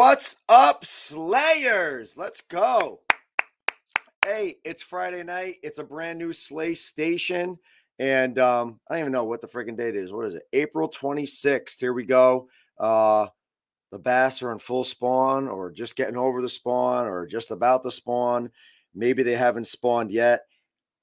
What's up, Slayers? Let's go. Hey, it's Friday night. It's a brand new Slay Station. And I don't even know what the freaking date is. What is it? April 26th. Here we go. The bass are in full spawn or just getting over the spawn or just about to spawn. Maybe they haven't spawned yet.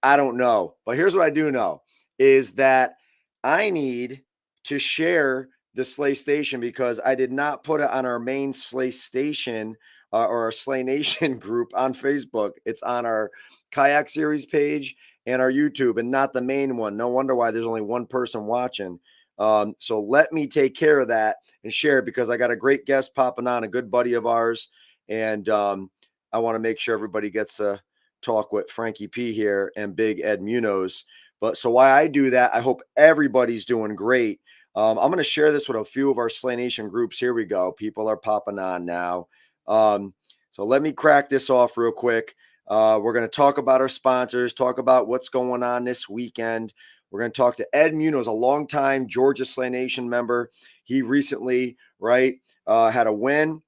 I don't know. But here's what I do know is that I need to share the Slay Station because I did not put it on our main Slay Station or our Slay Nation group on Facebook. It's on our Kayak Series page and our YouTube and not the main one. No wonder why there's only one person watching. So let me take care of that and share it because I got a great guest popping on, a good buddy of ours. And I want to make sure everybody gets a talk with Frankie P here and Big Ed Munoz. But so why I do that, I hope everybody's doing great. I'm going to share this with a few of our Slay Nation groups. Here we go. People are popping on now. So let me crack this off real quick. We're going to talk about our sponsors, talk about what's going on this weekend. We're going to talk to Ed Munoz, a longtime Georgia Slay Nation member. He recently, had a win.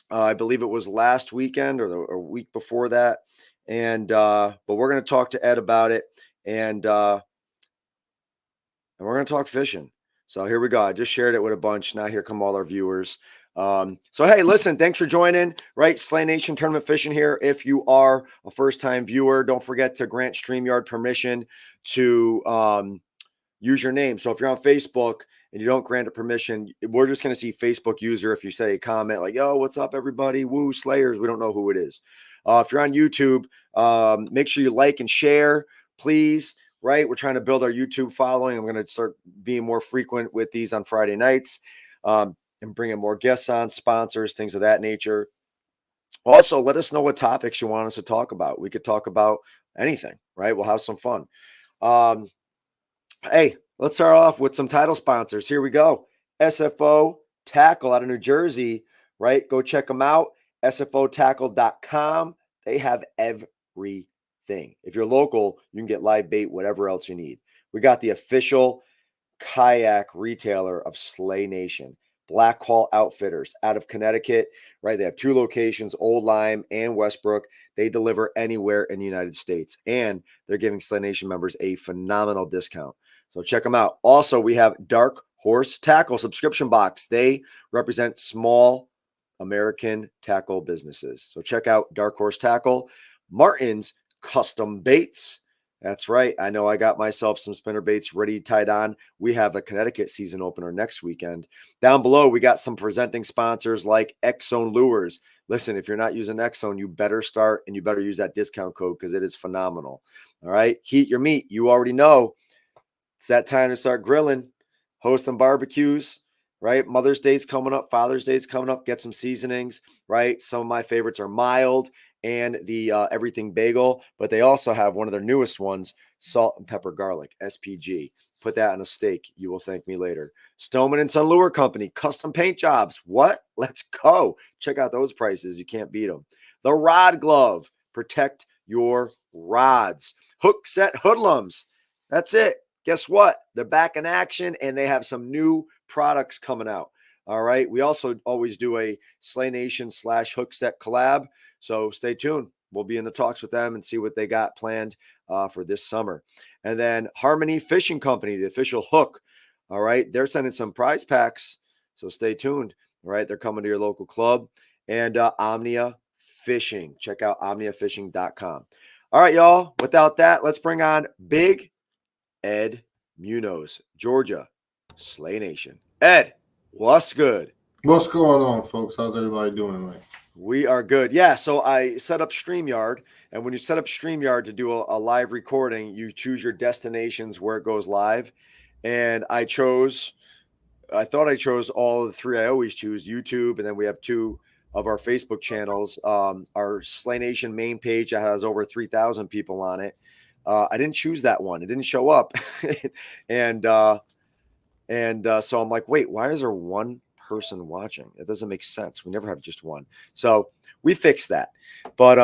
I believe it was last weekend or a week before that. And but we're going to talk to Ed about it, and we're going to talk fishing. So here we go. I just shared it with a bunch. Now here come all our viewers. So hey, listen, thanks for joining. Right, Slay Nation Tournament Fishing here. If you are a first-time viewer, don't forget to grant StreamYard permission to use your name. So if you're on Facebook and you don't grant it permission, we're just going to see Facebook user. If you say a comment like, yo, what's up, everybody? Woo, Slayers. We don't know who it is. If you're on YouTube, make sure you like and share, please. Right. We're trying to build our YouTube following. I'm going to start being more frequent with these on Friday nights and bringing more guests on, sponsors, things of that nature. Also, let us know what topics you want us to talk about. We could talk about anything, right? We'll have some fun. Hey, let's start off with some title sponsors. Here we go. SFO Tackle out of New Jersey, right? Go check them out. SFOtackle.com. They have everything. If you're local, you can get live bait, whatever else you need. We got the official kayak retailer of Slay Nation, Black Hall Outfitters out of Connecticut, right? They have two locations, Old Lyme and Westbrook. They deliver anywhere in the United States, and they're giving Slay Nation members a phenomenal discount. So check them out. Also, we have Dark Horse Tackle subscription box. They represent small American tackle businesses. So check out Dark Horse Tackle. Martin's Custom Baits. That's right. I know I got myself some spinner baits ready, tied on. We have a Connecticut season opener next weekend. Down below, we got some presenting sponsors like X-Zone Lures. Listen, if you're not using X-Zone, you better start and you better use that discount code because it is phenomenal. All right. Heat your meat. You already know. It's that time to start grilling, host some barbecues, right? Mother's Day's coming up. Father's Day's coming up. Get some seasonings, right? Some of my favorites are mild and the everything bagel, but they also have one of their newest ones, salt and pepper garlic, SPG. Put that on a steak. You will thank me later. Stoneman and Son Lure Company, custom paint jobs. What? Let's go. Check out those prices. You can't beat them. The Rod Glove. Protect your rods. Hook Set Hoodlums. That's it. Guess what? They're back in action and they have some new products coming out. All right. We also always do a Slay Nation / Hook Set collab. So stay tuned. We'll be in the talks with them and see what they got planned for this summer. And then Harmony Fishing Company, the official hook. All right. They're sending some prize packs. So stay tuned. All right. They're coming to your local club. And Omnia Fishing. Check out omniafishing.com. All right, y'all. Without that, let's bring on Big Ed Munoz, Georgia, Slay Nation. Ed, what's good? What's going on, folks? How's everybody doing tonight? We are good. Yeah, so I set up StreamYard, and when you set up StreamYard to do a live recording, you choose your destinations where it goes live. And I thought I chose all of the three I always choose, YouTube, and then we have two of our Facebook channels. Our Slay Nation main page that has over 3,000 people on it. I didn't choose that one. It didn't show up. and so I'm like, wait, why is there one person watching? It doesn't make sense. We never have just one. So we fixed that. But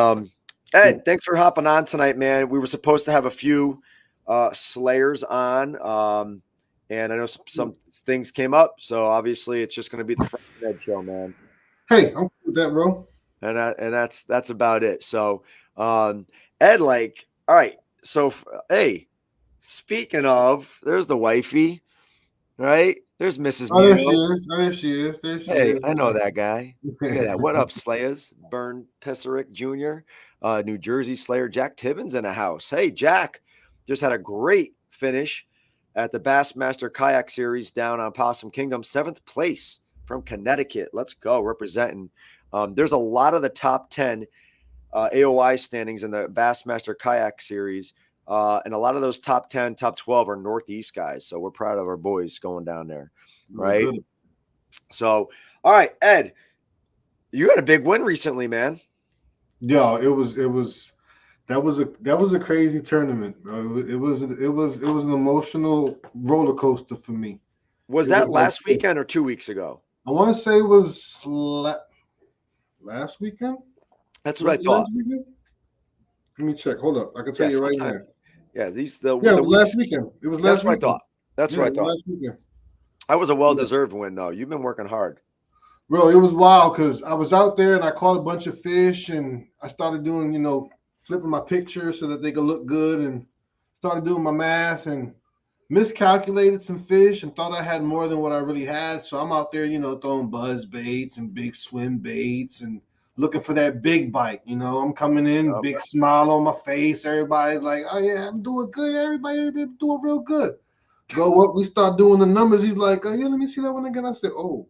Ed, thanks for hopping on tonight, man. We were supposed to have a few Slayers on. And I know some things came up. So obviously it's just going to be the Frank and Ed show, man. Hey, I'm cool with that, bro. and that's about it. So, Ed, like, all right. So, hey, speaking of, there's the wifey, right? There's Mrs. Oh, there she Munoz. is. Oh, there she is. There she Hey, is. I know that guy. Look at that. Yeah. What up, Slayers? Bern Pissarick Jr., New Jersey Slayer Jack Tibbins in the house. Hey, Jack just had a great finish at the Bassmaster Kayak Series down on Possum Kingdom, 7th place from Connecticut. Let's go, representing. There's a lot of the top 10 AOI standings in the Bassmaster Kayak Series. And a lot of those top 10, top 12 are Northeast guys. So we're proud of our boys going down there, Oh, right? good. So, all right, Ed, you had a big win recently, man. Yeah, that was a crazy tournament, bro. It was an emotional roller coaster for me. Was It was that like, last weekend or 2 weeks ago? I want to say it was last weekend. That's what Was I it thought. last weekend? Let me check. Hold up. I can tell Yeah, you right sometime. now. Yeah, Yeah, it the was last weeks. weekend. It was That's last what I weekend. thought. That's Yeah, what I it was thought. last weekend. That was a Yeah. well-deserved win, though. You've been working hard. Bro, it was wild because I was out there and I caught a bunch of fish and I started doing, flipping my pictures so that they could look good and started doing my math and miscalculated some fish and thought I had more than what I really had. So I'm out there, throwing buzz baits and big swim baits and looking for that big bite. I'm coming in, Yep. big smile on my face. Everybody's like, oh, yeah, I'm doing good. Everybody doing real good. Go up, we start doing the numbers. He's like, yeah, let me see that one again. I said, oh,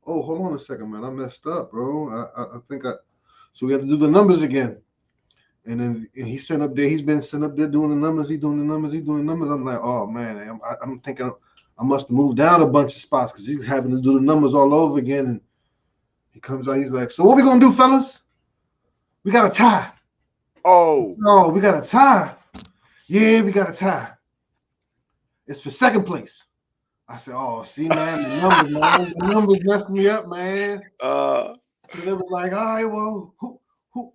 hold on a second, man. I messed up, bro. I think so we have to do the numbers again. And then he's sitting up there. He's been sitting up there doing the numbers. He's doing the numbers. He's doing the numbers. I'm like, oh man, I'm thinking I must have moved down a bunch of spots because he's having to do the numbers all over again. And he comes out. He's like, so what we gonna do, fellas? We got a tie. Oh, No, we got a tie. Yeah, we got a tie. It's for second place. I said, oh, see, man, the numbers messed me up, man. So they was like, all right, well,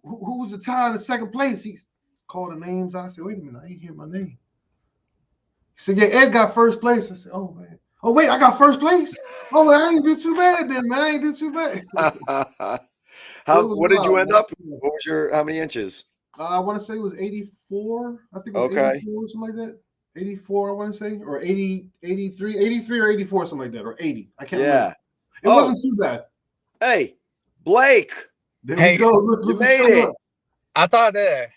who's the tie in the second place? He called the names out. I said, wait a minute, I ain't hear my name. He said, yeah, Ed got first place. I said, oh man. Oh wait, I got first place. Oh, well, I ain't do too bad then, man. I ain't do too bad. what did you wild, end man. up? What was how many inches? I want to say it was 84. I think it was Okay. 84 or something like that. 84, I want to say, or 80, 83 or 84, something like that, or 80. I can't remember. It wasn't too bad. Hey, Blake. There we go. Look, you made it. Up. I thought it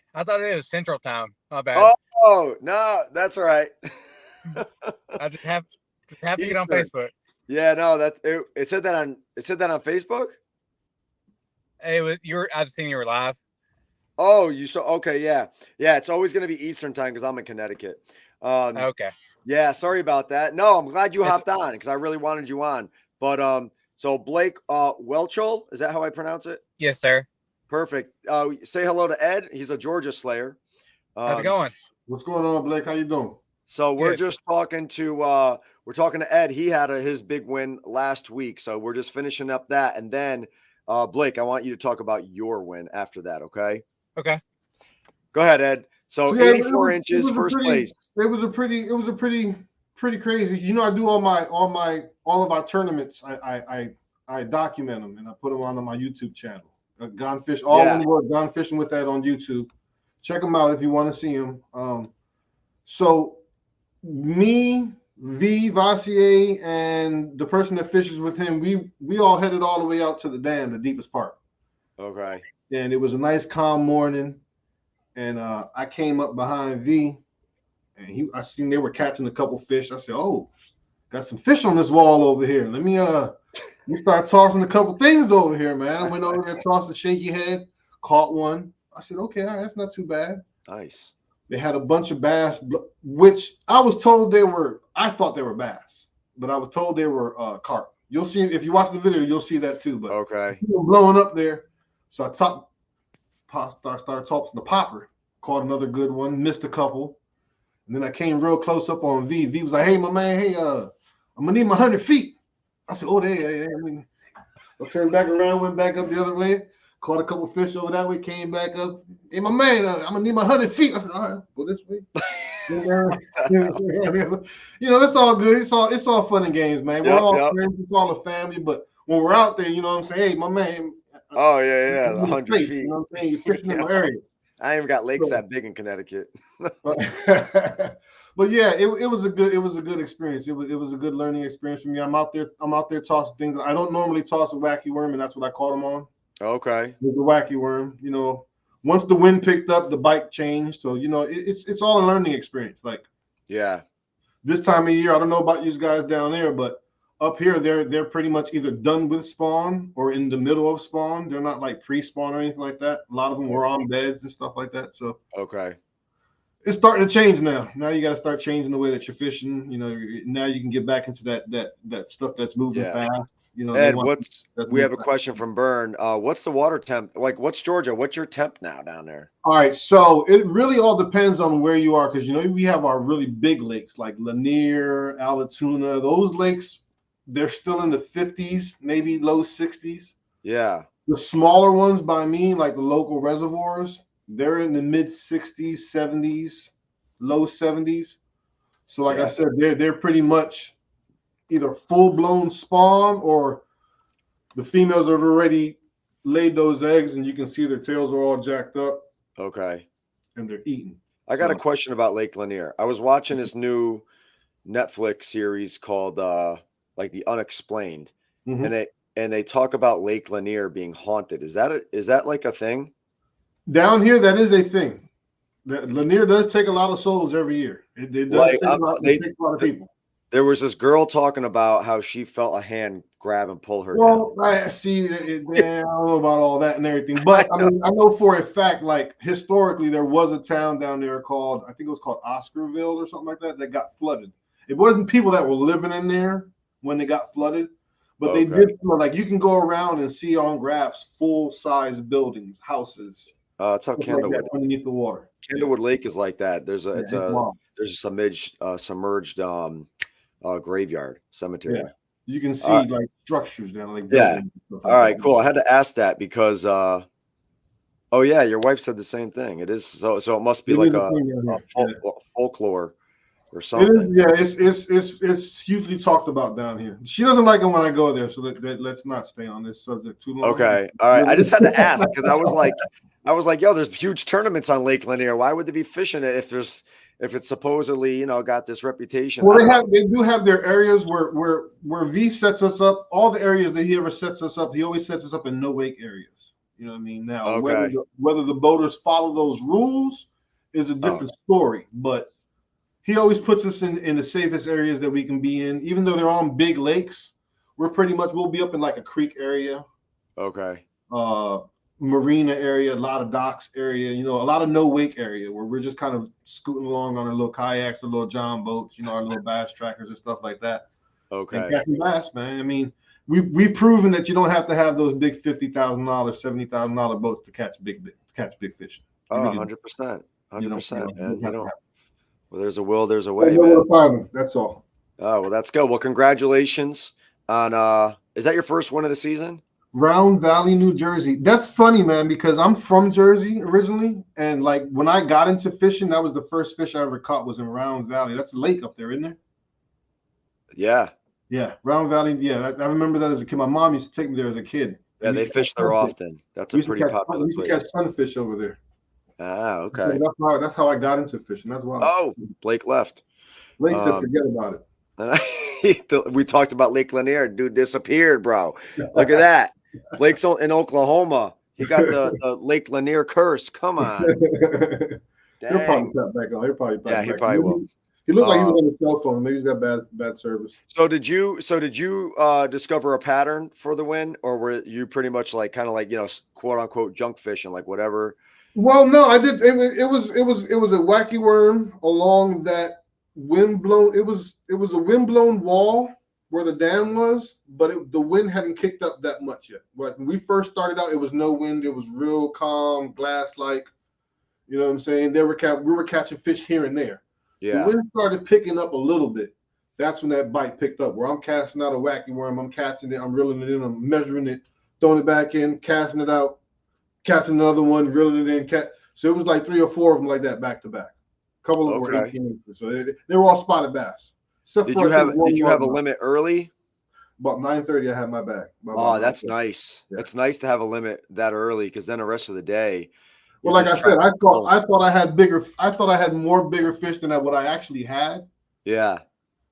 was Central Time. My bad. Oh no, that's all right. I just have to get on Facebook. Yeah, no, it said that on Facebook. It was I've seen you were live. Oh, you saw? Okay, yeah. It's always going to be Eastern time because I'm in Connecticut. Okay. Yeah, sorry about that. No, I'm glad you hopped on because I really wanted you on. But so Blake Welchel, is that how I pronounce it? Yes, sir. Perfect. Say hello to Ed. He's a Georgia Slayer. How's it going? What's going on, Blake? How you doing? So we're just talking to Ed. He had his big win last week, so we're just finishing up that, and then Blake, I want you to talk about your win after that. Okay. Okay. Go ahead, Ed. So 84 inches, first place. It was a pretty crazy. I do all of our tournaments. I document them and I put them on my YouTube channel. Gone Fish, one word, Gone Fishing with that on YouTube. Check them out if you want to see them. So me, Vassier, and the person that fishes with him, we all headed all the way out to the dam, the deepest part. Okay. And it was a nice calm morning. And I came up behind V, and I seen they were catching a couple fish. I said, "Oh, got some fish on this wall over here. Let me start tossing a couple things over here, man." I went over there, tossed a shaky head, caught one. I said, "Okay, all right, that's not too bad." Nice. They had a bunch of bass, which I was told they were. I thought they were bass, but I was told they were carp. You'll see if you watch the video, you'll see that too. But okay, blowing up there, so I started tossing the popper, caught another good one, missed a couple, and then I came real close up on V. V was like, "Hey, my man, I'm gonna need my 100 feet." I said, "Oh, I turned back around, went back up the other way, caught a couple fish over that way, came back up. Hey, my man, I'm gonna need my 100 feet. I said, "All right, go this way." That's all good. It's all fun and games, man. We're all friends. It's all a family, but when we're out there, you know what I'm saying? Hey, my man. Oh yeah, I'm the in 100 space, feet. you know what I'm saying? You're fishing in Yeah. my area. I ain't even got lakes So, that big in Connecticut. but, but yeah, it was a good experience. It was a good learning experience for me. I'm out there tossing things. I don't normally toss a wacky worm, and that's what I caught him on. Okay. With the wacky worm, you know. Once the wind picked up, the bite changed. So you know, it's all a learning experience. Like Yeah. this time of year, I don't know about you guys down there, but up here they're pretty much either done with spawn or in the middle of spawn. They're not like pre-spawn or anything like that. A lot of them were on beds and stuff like that. So Okay. it's starting to change now. Now you got to start changing the way that you're fishing. You know, now you can get back into that stuff that's moving fast. You know, Ed, we have a question from Burn. What's the water temp? Like, what's Georgia? What's your temp now down there? All right, so it really all depends on where you are, because you know we have our really big lakes like Lanier, Allatoona. Those lakes, they're still in the 50s, maybe low 60s. Yeah. The smaller ones by me, like the local reservoirs, they're in the mid 60s, 70s, low 70s. So, like I said, they're pretty much either full blown spawn or the females have already laid those eggs, and you can see their tails are all jacked up. Okay. And they're eating. I got a question about Lake Lanier. I was watching this new Netflix series called like The Unexplained, and they talk about Lake Lanier being haunted. Is that like a thing? Down here, that is a thing. Lanier does take a lot of souls every year. It does take a lot of people. There was this girl talking about how she felt a hand grab and pull her down. Well, I see. I don't know about all that and everything, but I mean, I know for a fact, like historically, there was a town down there called, I think it was called Oscarville or something like that, that got flooded. It wasn't people that were living in there when they got flooded, but they did. Like you can go around and see on graphs full-size buildings, houses. It's how Candlewood like underneath the water. Candlewood Lake is like that. There's a there's a submerged graveyard cemetery. Yeah. You can see like structures down like all right, cool. I had to ask that because oh yeah, your wife said the same thing. It is so it must be like a folklore or something. It's hugely talked about down here. She doesn't like it when I go there, so let's not stay on this subject too long. Okay, all right. I just had to ask because I was like, yo, there's huge tournaments on Lake Lanier. Why would they be fishing it if it's supposedly got this reputation? Well, they do have their areas where V sets us up. All the areas that he ever sets us up, he always sets us up in no wake areas. You know what I mean? Now, whether the boaters follow those rules is a different story, but he always puts us in the safest areas that we can be in. Even though they're on big lakes, we'll be up in like a creek area. Okay. Marina area, a lot of docks area, a lot of no wake area where we're just kind of scooting along on our little kayaks, our little john boats, our little bass trackers and stuff like that. Okay. And catching bass, man. I mean, we've proven that you don't have to have those big $50,000, $70,000 boats to catch big fish. 100%, 100%, man. Well, there's a will, there's a way, man. That's all. Oh, well, that's good. Well, congratulations on is that your first win of the season? Round Valley, New Jersey. That's funny, man, because I'm from Jersey originally, and like when I got into fishing, that was the first fish I ever caught was in Round Valley. That's a lake up there, isn't there? Yeah, Round Valley. Yeah, I remember that as a kid. My mom used to take me there as a kid. Yeah, they fish there often. That's a pretty popular place. We used to catch sunfish over there. Ah, okay. That's how I got into fishing. That's why. Oh, Blake left. Blake said forget about it. We talked about Lake Lanier. Dude disappeared, bro. Look at that. Blake's in Oklahoma. He got the Lake Lanier curse. Come on. He'll probably tap back on. He probably will. He looked like he was on his cell phone. Maybe he's got bad service. So did you discover a pattern for the win, or were you pretty much like kind of like quote unquote junk fishing, like whatever? Well, no, I did. It was a wacky worm along that windblown. It was a windblown wall where the dam was, but the wind hadn't kicked up that much yet. Like when we first started out, it was no wind. It was real calm, glass-like. You know what I'm saying? We were catching fish here and there. Yeah. The wind started picking up a little bit. That's when that bite picked up. Where I'm casting out a wacky worm, I'm catching it, I'm reeling it in, I'm measuring it, throwing it back in, casting it out, catching another one, reeling it in. So it was like 3 or 4 of them like that back to back. A couple of them were 18 inches. So they were all spotted bass. Did you have a limit early? About 9:30, I had my bag. Oh, that's nice. Yeah. It's nice to have a limit that early because then the rest of the day. Well, like I said, I thought I had more bigger fish than what I actually had. Yeah.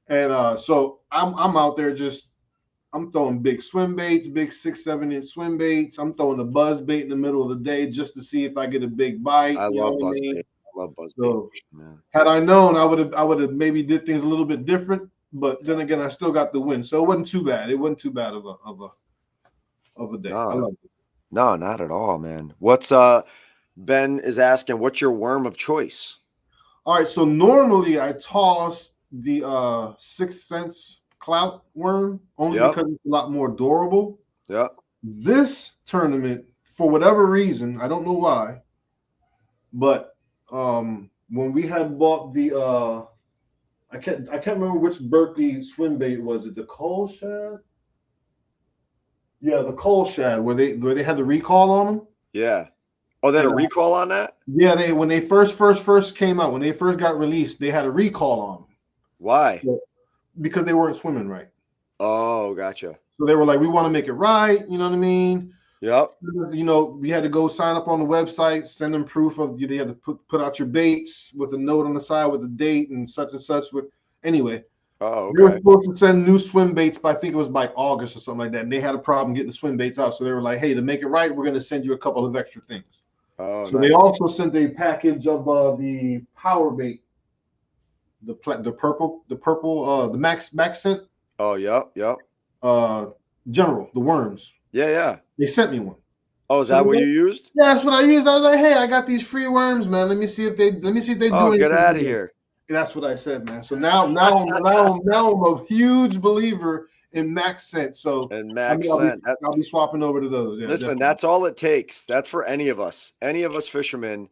And so I'm out there I'm throwing big swim baits, big 6-7 inch swim baits. I'm throwing a buzz bait in the middle of the day just to see if I get a big bite. I love buzz bait. I love buzz bait. Man. Had I known, I would have maybe did things a little bit different. But then again, I still got the win, so it wasn't too bad. It wasn't too bad of a day. I love it. No, not at all, man. What's Ben is asking, what's your worm of choice? All right, so normally I toss the 6 Sense clout worm only because it's a lot more durable. Yeah. This tournament, for whatever reason, I don't know why, but when we had bought the I can't remember which Berkeley swim bait was it, the coal shad? Yeah, the coal shad where they had the recall on them. Yeah. Oh, they had a recall on that? Yeah, when they first came out, when they first got released, they had a recall on them. Why? Because they weren't swimming right. Oh, gotcha. So they were like, we want to make it right. You know what I mean? Yep. You know, we had to go sign up on the website, send them proof of you. They had to put out your baits with a note on the side with the date and such. Anyway. Oh, okay. They were supposed to send new swim baits by, I think it was by August or something like that. And they had a problem getting the swim baits out. So they were like, hey, to make it right, we're going to send you a couple of extra things. Oh, so nice. They also sent a package of the power bait, the purple, the max scent. Oh, yep. General, the worms. Yeah. They sent me one. Oh, is that what you used? Yeah, that's what I used. I was like, hey, I got these free worms, man. Let me see if they do anything. Oh, get out of here. That's what I said, man. So now I'm a huge believer in max scent. So I'll be swapping over to those. Yeah, listen, definitely. That's all it takes. That's for any of us fishermen.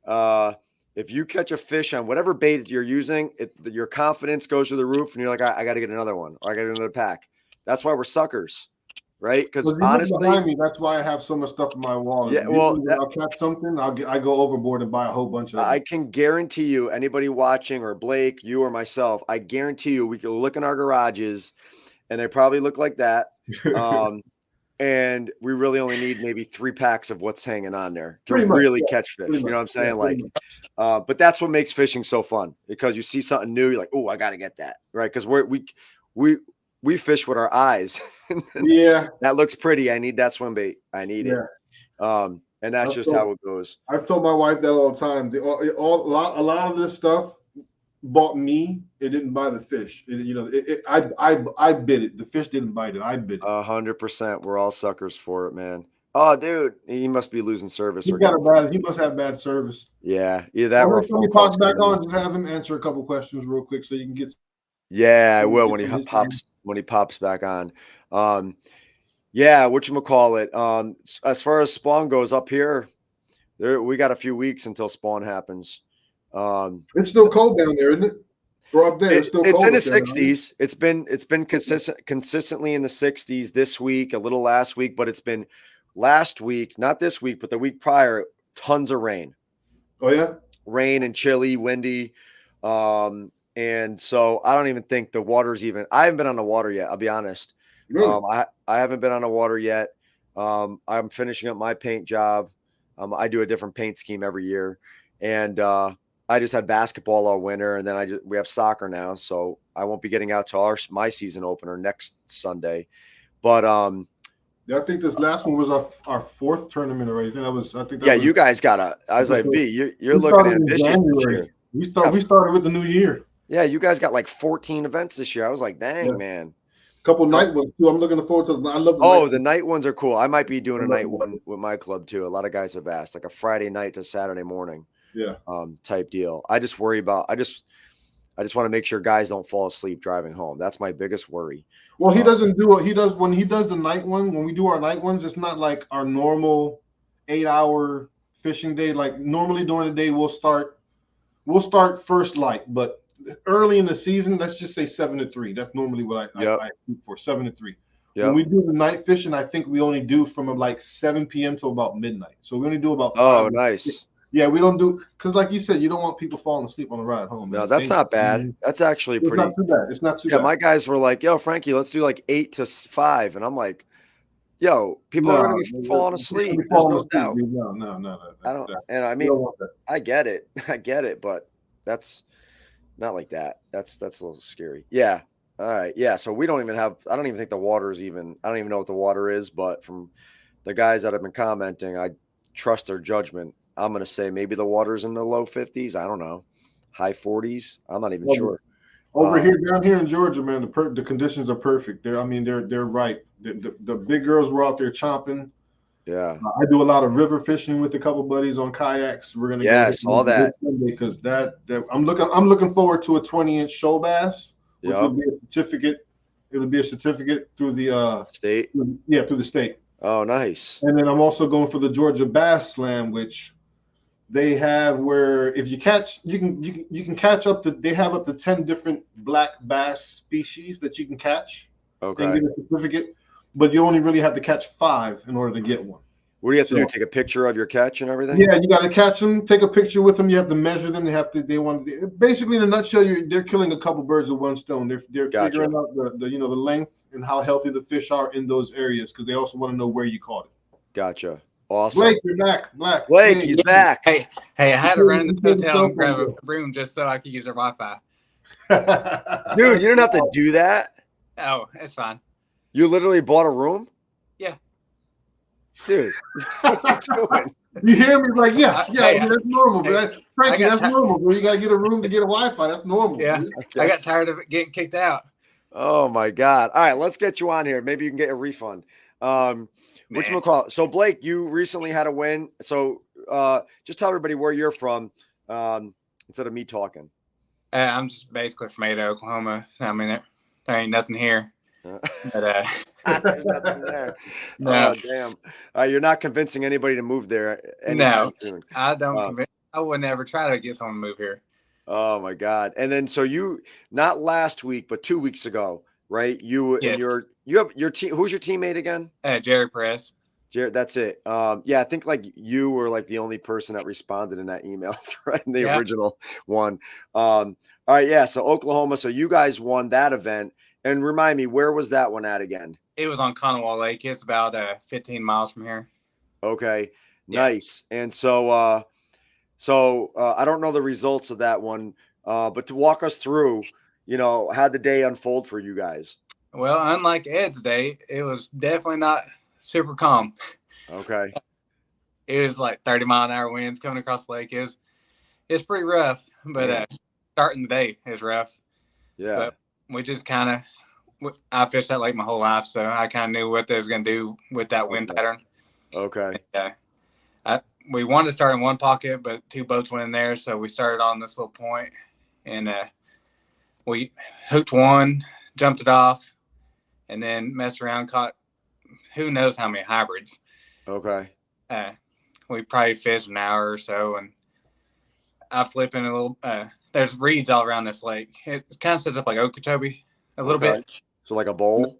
If you catch a fish on whatever bait you're using, your confidence goes through the roof, and you're like, I got to get another one, or I got to get another pack. That's why we're suckers, right? Because honestly, behind me, that's why I have so much stuff in my wall. Yeah, well, I'll catch something, I go overboard and buy a whole bunch of them. I can guarantee you, anybody watching, or Blake, you or myself, I guarantee you, we can look in our garages, and they probably look like that. And we really only need maybe 3 packs of what's hanging on there to really catch fish. You know what I'm saying? But that's what makes fishing so fun, because you see something new, you're like, oh, I got to get that, right? Because we fish with our eyes. Yeah, that looks pretty. I need that swim bait. I need it. And that's just how it goes. I've told my wife that all the time. A lot of this stuff bought me. It didn't buy the fish. I bit it. The fish didn't bite it. I bit it. 100%. We're all suckers for it, man. Oh, dude, he must be losing service. He must have bad service. Yeah, either that or when he pops back on, just have him answer a couple questions real quick so you can get. Yeah, I will when he pops back on. Yeah, whatchamacallit. As far as spawn goes up here, we got a few weeks until spawn happens. It's still cold down there, isn't it? Or up there, it's still cold. It's in the 60s. It's been consistently in the 60s this week, a little last week, but it's been last week, not this week, but the week prior, tons of rain. Oh yeah, rain and chilly, windy. And so I don't even think the water's even. I haven't been on the water yet. I'll be honest. Really? I haven't been on the water yet. I'm finishing up my paint job. I do a different paint scheme every year, and I just had basketball all winter, and then we have soccer now, so I won't be getting out to my season opener next Sunday. But yeah, I think this last one was our 4th tournament already. You guys got I was like, B, you're looking ambitious this year. We started with the new year. Yeah, you guys got like 14 events this year. I was like, dang, man. Couple night ones too. I'm looking forward to. I love. The night ones are cool. I might be doing a night one with my club too. A lot of guys have asked, like a Friday night to Saturday morning. Yeah. Type deal. I just worry about. I just want to make sure guys don't fall asleep driving home. That's my biggest worry. Well, he doesn't do it. He does when he does the night one. When we do our night ones, it's not like our normal 8-hour fishing day. Like normally during the day, we'll start first light, but early in the season, let's just say 7 to 3. That's normally what I shoot for, 7 to 3. Yep. When we do the night fishing, I think we only do from like 7 p.m. till about midnight. So we only do about 5 nice. Yeah, we don't do because, like you said, you don't want people falling asleep on the ride home. No, Man. that's not bad. That's actually It's pretty. not too bad. It's not too Yeah, bad. my guys were like, "Yo, Frankie, let's do like 8 to 5," and I'm like, "Yo, people are gonna be falling asleep. There's no doubt." No. I don't, and I You mean, don't want that. I get it, but that's not like that. That's a little scary. Yeah. All right. Yeah. So we don't even have. I don't even think the water is even. I don't even know what the water is, but from the guys that have been commenting, I trust their judgment. I'm gonna say maybe the water's in the low 50s. I don't know, high 40s. I'm not even sure. Over here, down here in Georgia, man, the conditions are perfect. They're right. The big girls were out there chomping. Yeah. I do a lot of river fishing with a couple buddies on kayaks. We're gonna I saw that because I'm looking forward to a 20-inch shoal bass, which would be a certificate. It would be a certificate through the state. through the state. Oh, nice. And then I'm also going for the Georgia Bass Slam, which they have where if you catch, you can catch they have up to 10 different black bass species that you can catch. Okay. And get a certificate, but you only really have to catch 5 in order to get one. What do you have to do? Take a picture of your catch and everything? Yeah, you got to catch them, take a picture with them. You have to measure them. They want basically in a nutshell, they're killing a couple birds with one stone. They're Gotcha. figuring out the length and how healthy the fish are in those areas because they also want to know where you caught it. Gotcha. Awesome. Blake, you're back. Blake, he's back. Hey, I had to run in the hotel and grab a room just so I could use their Wi-Fi. Dude, you don't have to do that. Oh, it's fine. You literally bought a room? Yeah. Dude, what are you doing? You hear me? Like, that's normal, hey, bro. Frankie, that's normal, bro. You got to get a room to get a Wi-Fi. That's normal. Yeah. Okay. I got tired of it getting kicked out. Oh, my God. All right, let's get you on here. Maybe you can get a refund. Whatchamacallit? So, Blake, you recently had a win. So, just tell everybody where you're from instead of me talking. I'm just basically from Ada, Oklahoma. I mean, there ain't nothing here. But, there's nothing there. No. Oh, damn. You're not convincing anybody to move there. No, I don't. I would never try to get someone to move here. Oh, my God. And then, so you, not last week, but 2 weeks ago, right? You and you have your team. Who's your teammate again? Jerry Press. Jared, that's it. Yeah, I think like you were like the only person that responded in that email thread in the original one. All right, yeah. So Oklahoma. So you guys won that event. And remind me, where was that one at again? It was on Conowal Lake. It's about 15 miles from here. Okay, nice. And so, I don't know the results of that one, but to walk us through, how'd the day unfold for you guys? Well, unlike Ed's day, it was definitely not super calm. Okay. It was like 30-mile-an-hour winds coming across the lake. It's pretty rough, but starting the day is rough. Yeah. But we just kind of, I fished that lake my whole life, so I kind of knew what they was going to do with that wind pattern. Okay. We wanted to start in one pocket, but 2 boats went in there, so we started on this little point, and we hooked one, jumped it off, and then messed around, caught who knows how many hybrids. Okay. We probably fished an hour or so, and I flip in a little. There's reeds all around this lake. It kind of sets up like Okeechobee a little bit. So like a bowl?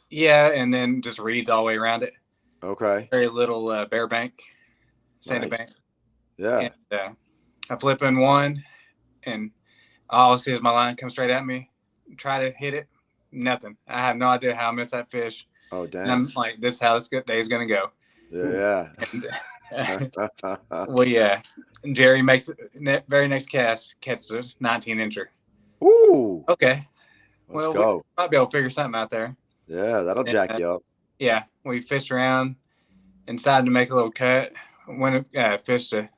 Yeah, and then just reeds all the way around it. Okay. Very little bare bank, sandy bank. Yeah. And, I flip in one, and all I see is my line come straight at me. Try to hit it. Nothing. I have no idea how I missed that fish. Oh, damn. And I'm like, this is how this day's going to go. Yeah. And, Jerry makes it very next cast, catches a 19-incher. Ooh. Okay. Let's go. We might be able to figure something out there. Yeah, that'll jack you up. Yeah. We fished around and decided to make a little cut. When fished a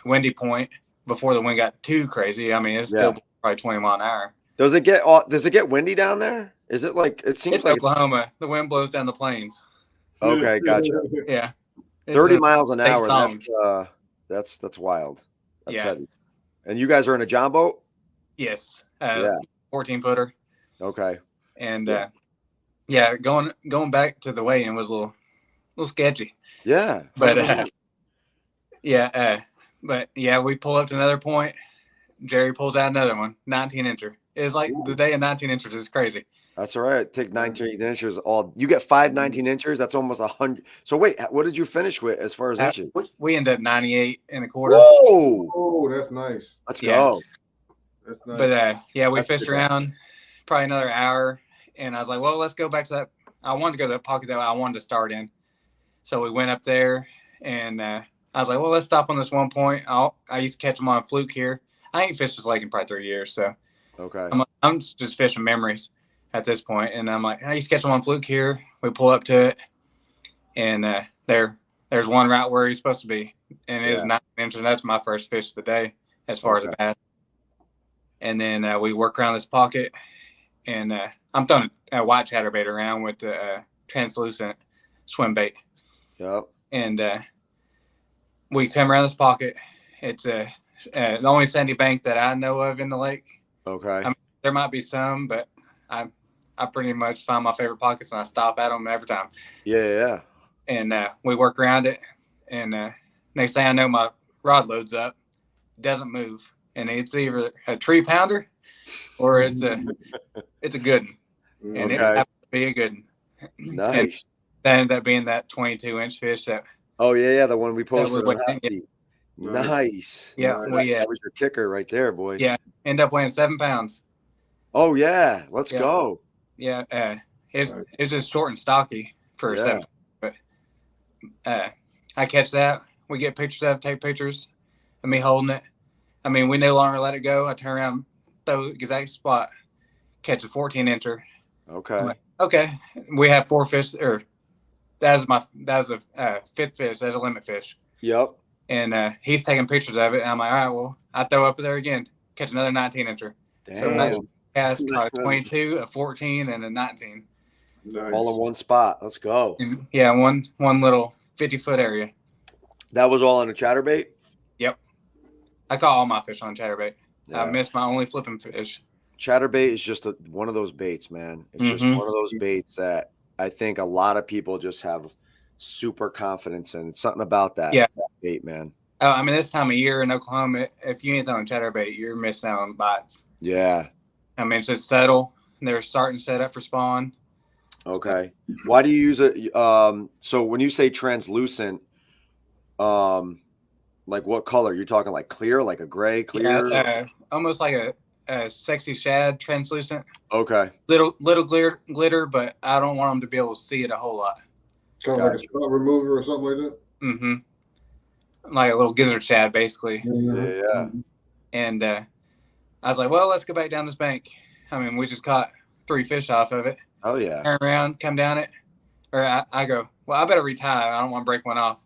windy point before the wind got too crazy. I mean, it's still probably 20 mile an hour. Does it get windy down there? Is it like it seems it's like Oklahoma? The wind blows down the plains. Okay, gotcha. Yeah. 30 miles an hour. That's wild. That's heavy. And you guys are in a john boat? Yes. 14-footer. Okay. And going back to the weigh-in was a little sketchy. Yeah. But we pull up to another point, Jerry pulls out another one, 19 incher. It's like the day of 19 inches is crazy. That's all right. Take 19 inches. You get 5 19 inches. That's almost 100. So wait, what did you finish with as far as inches? We ended up 98 and a quarter. Whoa! Oh, that's nice. Let's Yeah. go. That's nice. But yeah, we That's fished good. around probably another hour, and I was like, well, let's go back to that. I wanted to go to that pocket that I wanted to start in. So we went up there, and I was like, well, let's stop on this one point. I used to catch them on a fluke here. I ain't fished this lake in probably 3 years, so Okay. I'm just fishing memories at this point. And I'm like, I used to catch them on fluke here. We pull up to it, and there's one right where he's supposed to be, and it is 19 inches. That's my first fish of the day as far as a bass. And then we work around this pocket, and I'm throwing a white chatterbait around with the translucent swim bait. Yep. And we come around this pocket. It's the only sandy bank that I know of in the lake. Okay. I mean, there might be some, but I pretty much find my favorite pockets and I stop at them every time. Yeah. And we work around it, and next thing I know, my rod loads up, doesn't move, and it's either a 3 pounder or it's a good one, and it happens to be a good one. Nice. And that ended up being that 22-inch fish that. Oh yeah, the one we posted on weighing, Half Feet. Nice. Yeah, that was your kicker right there, boy. Yeah, end up weighing 7 pounds. Oh yeah, let's go. Yeah, it's just short and stocky for a 7. But I catch that. We get pictures of it, take pictures of me holding it. I mean, we no longer let it go. I turn around, throw the exact spot, catch a 14-incher. Okay. Like, okay, we have 4 fish, or that was a fifth fish. That's a limit fish. Yep. And he's taking pictures of it. And I'm like, all right, well, I throw up there again, catch another 19-incher. Damn. So nice cast, a 22, a 14, and a 19. Nice. All in one spot. Let's go. And, yeah, one little 50-foot area. That was all on a chatterbait? Yep. I caught all my fish on chatterbait. Yeah. I missed my only flipping fish. Chatterbait is just one of those baits, man. It's just one of those baits that I think a lot of people just have super confidence in. It's something about that bait, man. Oh, I mean, this time of year in Oklahoma, if you ain't throwing chatterbait, you're missing out on bites. Yeah. I mean, it's just subtle. They're starting to set up for spawn. Okay. Why do you use it? So when you say translucent, like what color? You're talking like clear, like a gray, clear? Yeah, almost like a sexy shad translucent. Okay. Little glitter, but I don't want them to be able to see it a whole lot. Kind of like a spot remover or something like that? Mm-hmm. Like a little gizzard shad, basically. Yeah. And I was like, well, let's go back down this bank. I mean, we just caught 3 fish off of it. Oh, yeah. Turn around, come down it. Or I go, well, I better retie. I don't want to break one off.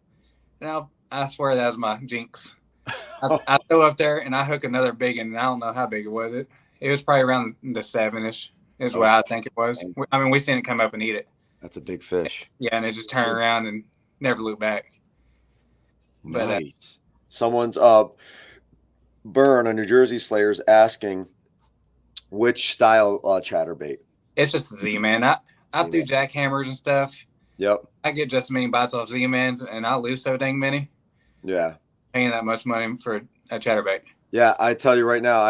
And I swear that was my jinx. I go up there and I hook another big one, and I don't know how big it was. It was probably around the 7-ish is what I think it was. I mean, we seen it come up and eat it. That's a big fish. Yeah, and it just turned around and never looked back. Nice. Someone's Burn, a New Jersey Slayer, is asking which style chatterbait. It's just a Z-Man. I do jackhammers and stuff. Yep. I get just as many bites off Z-Mans, and I lose so dang many. Yeah. Paying that much money for a chatterbait. Yeah, I tell you right now,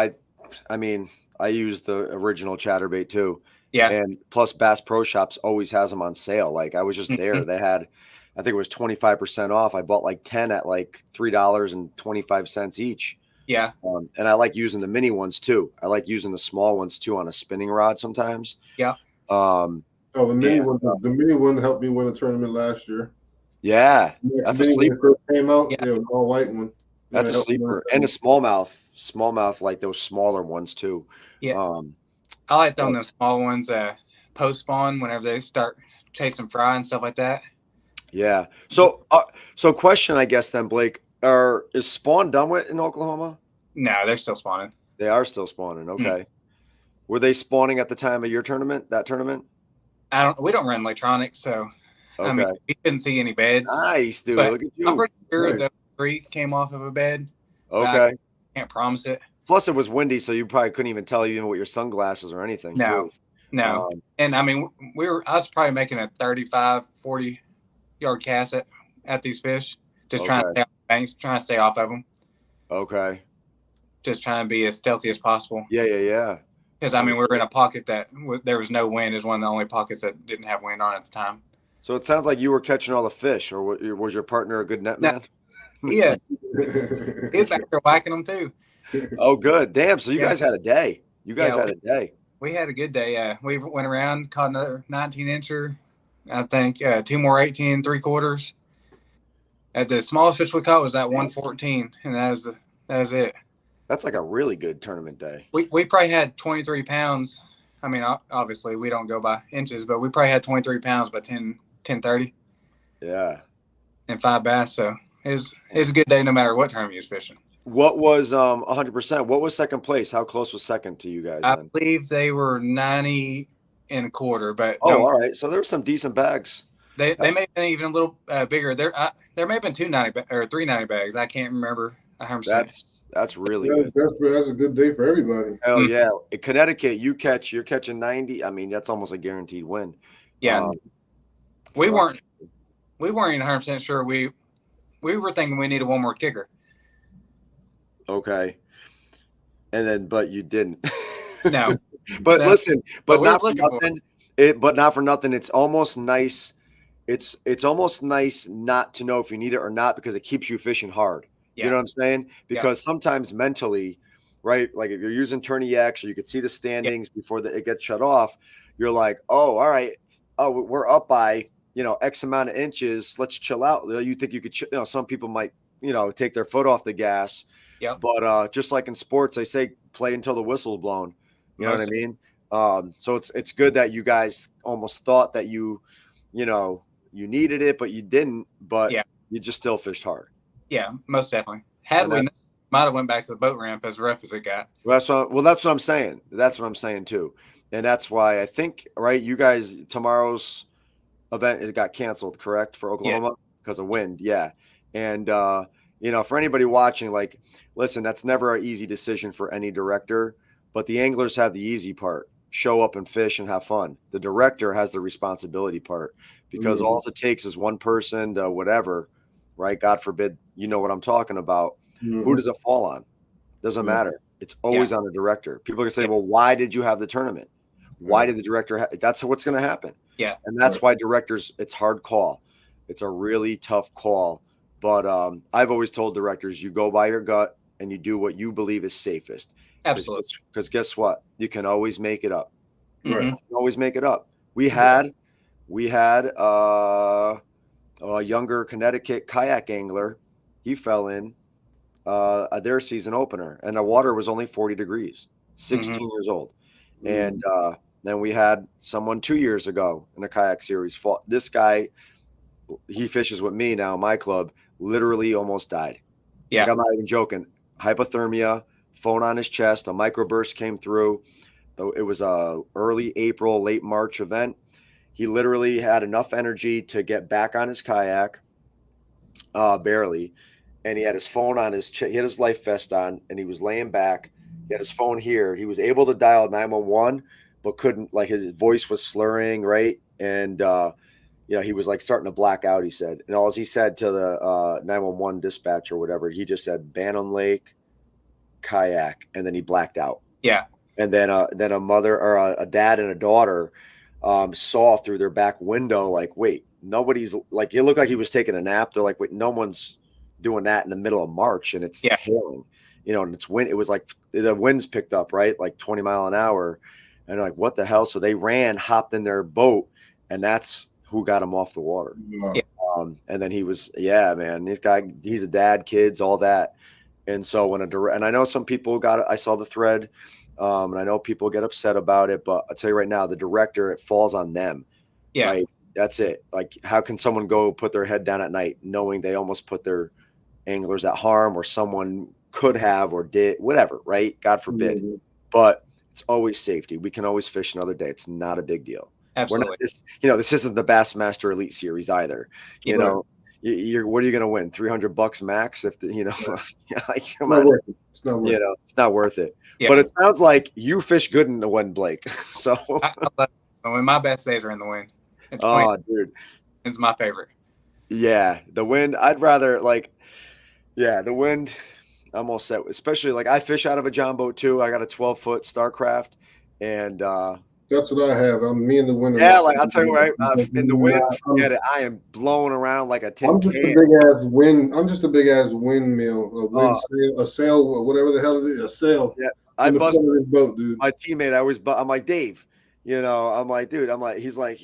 I mean, I use the original chatterbait too. Yeah. And plus Bass Pro Shops always has them on sale. Like I was just there. They had, I think it was 25% off. I bought like 10 at like $3.25 each. Yeah. And I like using the mini ones too. I like using the small ones too on a spinning rod sometimes. Yeah. The mini one. The mini one helped me win a tournament last year. Yeah, that's a sleeper. First came out, it was all white one. That's a sleeper, and a smallmouth, like those smaller ones too. Yeah. I like throwing those small ones post spawn whenever they start chasing fry and stuff like that. Yeah. So question, I guess then, Blake, is spawn done with in Oklahoma? No, they're still spawning. They are still spawning. Okay. Were they spawning at the time of your tournament? That tournament? We don't run electronics, so okay. I mean, we couldn't see any beds. Nice, dude. Look at you. I'm pretty sure the 3 came off of a bed. Okay. I can't promise it. Plus, it was windy, so you probably couldn't even tell even with your sunglasses or anything. No. Too. No. And I mean, I was probably making a 35, 40 yard cast at these fish, just trying to stay off banks, trying to stay off of them. Okay. just trying to be as stealthy as possible. Yeah. Because I mean, we were in a pocket that there was no wind. It was one of the only pockets that didn't have wind on at the time. So it sounds like you were catching all the fish, or was your partner a good net man? Yeah, he's back there whacking them too. Oh, good. Damn. So you Yeah. guys had a day. You guys Yeah, had a day. We had a good day. We went around, caught another 19-incher. I think 2 more 18 3/4. At the smallest fish we caught was that 114, and that was it. That's like a really good tournament day. We probably had 23 pounds. I mean, obviously we don't go by inches, but we probably had 23 pounds by 10:30. Yeah. And 5 bass. So it was a good day no matter what tournament you was fishing. What was 100%? What was second place? How close was second to you guys? I Then? believe they were 90.25, but all right. So there were some decent bags. They may have been even a little bigger. There may have been 290 or 390 bags. I can't remember 100%. That's really good. That's a good day for everybody. Hell yeah! In Connecticut, you're catching 90. I mean, that's almost a guaranteed win. Yeah, we weren't even 100% sure. We were thinking we needed one more kicker. Okay, but you didn't. No, but listen, but we were not for looking for nothing. But not for nothing. It's almost nice. It's almost nice not to know if you need it or not, because it keeps you fishing hard. Yeah. You know what I'm saying? Because sometimes mentally, right? Like if you're using Tourney X, or you could see the standings before it gets shut off, you're like, oh, all right. Oh, we're up by, X amount of inches. Let's chill out. You think you could, some people might, take their foot off the gas. Yeah. But just like in sports, they say play until the whistle's blown. You know what I mean? So it's good that you guys almost thought that you needed it, but you didn't. But you just still fished hard. Yeah, most definitely. Had we might have went back to the boat ramp, as rough as it got. Well, that's what I'm saying. That's what I'm saying too. And that's why I think, right, you guys, tomorrow's event, it got canceled, correct, for Oklahoma because of wind. Yeah. And for anybody watching, like, listen, that's never an easy decision for any director, but the anglers have the easy part: show up and fish and have fun. The director has the responsibility part, because all it takes is one person to whatever, right? God forbid, you know what I'm talking about. Who does it fall on? Doesn't matter. It's always on the director. People can say, well, why did you have the tournament? Why did the director that's what's going to happen. Yeah. And that's why directors, it's hard call. It's a really tough call. But I've always told directors, you go by your gut and you do what you believe is safest. Absolutely. Because guess what? You can always make it up. Mm-hmm. You can always make it up. We had a younger Connecticut kayak angler. He fell in their season opener, and the water was only 40 degrees, 16 years old. And then we had someone 2 years ago in a kayak series. This guy, he fishes with me now in my club, literally almost died. Yeah. Like, I'm not even joking. Hypothermia, phone on his chest, a microburst came through. It was a early April, late March event. He literally had enough energy to get back on his kayak, barely. And he had his phone on his he had his life vest on, and he was laying back. He had his phone here. He was able to dial 911, but couldn't, like, his voice was slurring, right? And he was like starting to black out, he said. And all he said to the 911 dispatch or whatever, he just said Bannon Lake kayak, and then he blacked out. Yeah. And then a mother or a dad and a daughter saw through their back window, like, wait, nobody's, like, it looked like he was taking a nap. They're like, wait, no one's doing that in the middle of March, and it's hailing, and it's wind. It was like the winds picked up, right? Like 20 mile an hour. And they're like, what the hell? So they ran, hopped in their boat, and that's who got him off the water. Yeah. And then he was, man, this guy, he's a dad, kids, all that. And so and I know some people I saw the thread, and I know people get upset about it, but I'll tell you right now, the director, it falls on them. Yeah. Right? That's it. Like, how can someone go put their head down at night knowing they almost put their anglers at harm, or someone could have or did, whatever, right? God forbid. But it's always safety. We can always fish another day. It's not a big deal. Absolutely. This isn't the Bassmaster Elite Series either. What are you going to win? $300 max? If like, come on. It's not worth it. It's not worth it. Yeah. But it sounds like you fish good in the wind, Blake. So when my best days are in the wind. Dude, it's my favorite. Yeah, the wind. I'd rather, like, the wind. I'm all set. Especially like I fish out of a John boat too. I got a 12-foot Starcraft, and That's what I have. Me in the winter. yeah, like I'll tell you right, in the wind, Nah, forget it. I am blowing around like a tin I'm just a can. big ass wind. I'm just a big ass windmill, a sail, whatever the hell it is, a sail Yeah, I in the bust front of this boat, dude. my teammate. I'm like, Dave, I'm like, dude, he's like,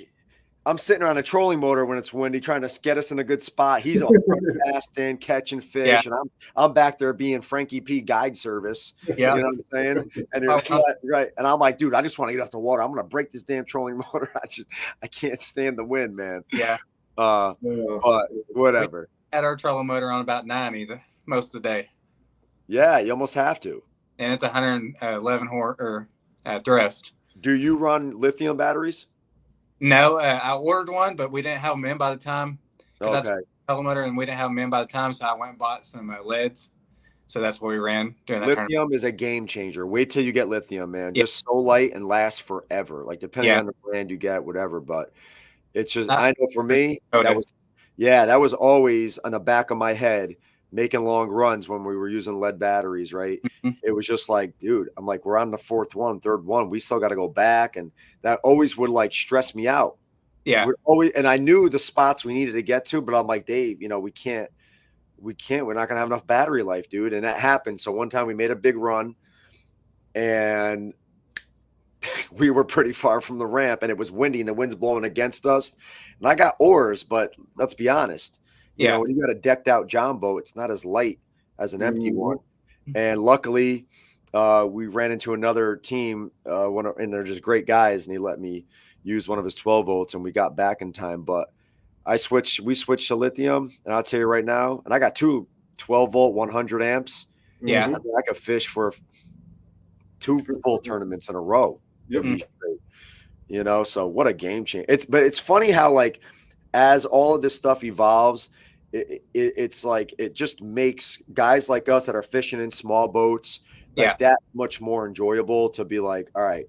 I'm sitting on a trolling motor when it's windy, trying to get us in a good spot. He's all fast in catching fish, and I'm back there being Frankie P guide service. Yeah. You know what I'm saying? And you're right. And I'm like, dude, I just want to get off the water. I'm gonna break this damn trolling motor. I can't stand the wind, man. Yeah. But whatever. We had our trolling motor on about 90 most of the day. Yeah, you almost have to. And it's 111 thrust. Do you run lithium batteries? No, I ordered one, but we didn't have them in by the time. Okay. That's trolling motor, and we didn't have them in by the time, so I went and bought some leads. So that's what we ran during that lithium tournament. is a game changer. Wait till you get lithium, man. Just so light and lasts forever. Like depending on the brand you get, whatever. But it's just I know for me that was always on the back of my head making long runs when we were using lead batteries, right? Mm-hmm. It was just like, dude, I'm like, we're on the third one. We still got to go back. And that always would like stress me out. Yeah. And I knew the spots we needed to get to, but I'm like, Dave, we're not going to have enough battery life, dude. And that happened. So one time we made a big run and we were pretty far from the ramp and it was windy and the wind's blowing against us. And I got oars, but let's be honest. When you got a decked out John boat, it's not as light as an empty one. And luckily, we ran into another team, and they're just great guys, and he let me use one of his 12 volts, and we got back in time. But we switched to lithium, and I'll tell you right now, and I got two 12 volt 100 amps. Yeah, I could fish for 2 full tournaments in a row. Yep. So what a game changer! It's funny how like as all of this stuff evolves. It's like it just makes guys like us that are fishing in small boats that much more enjoyable to be like, all right,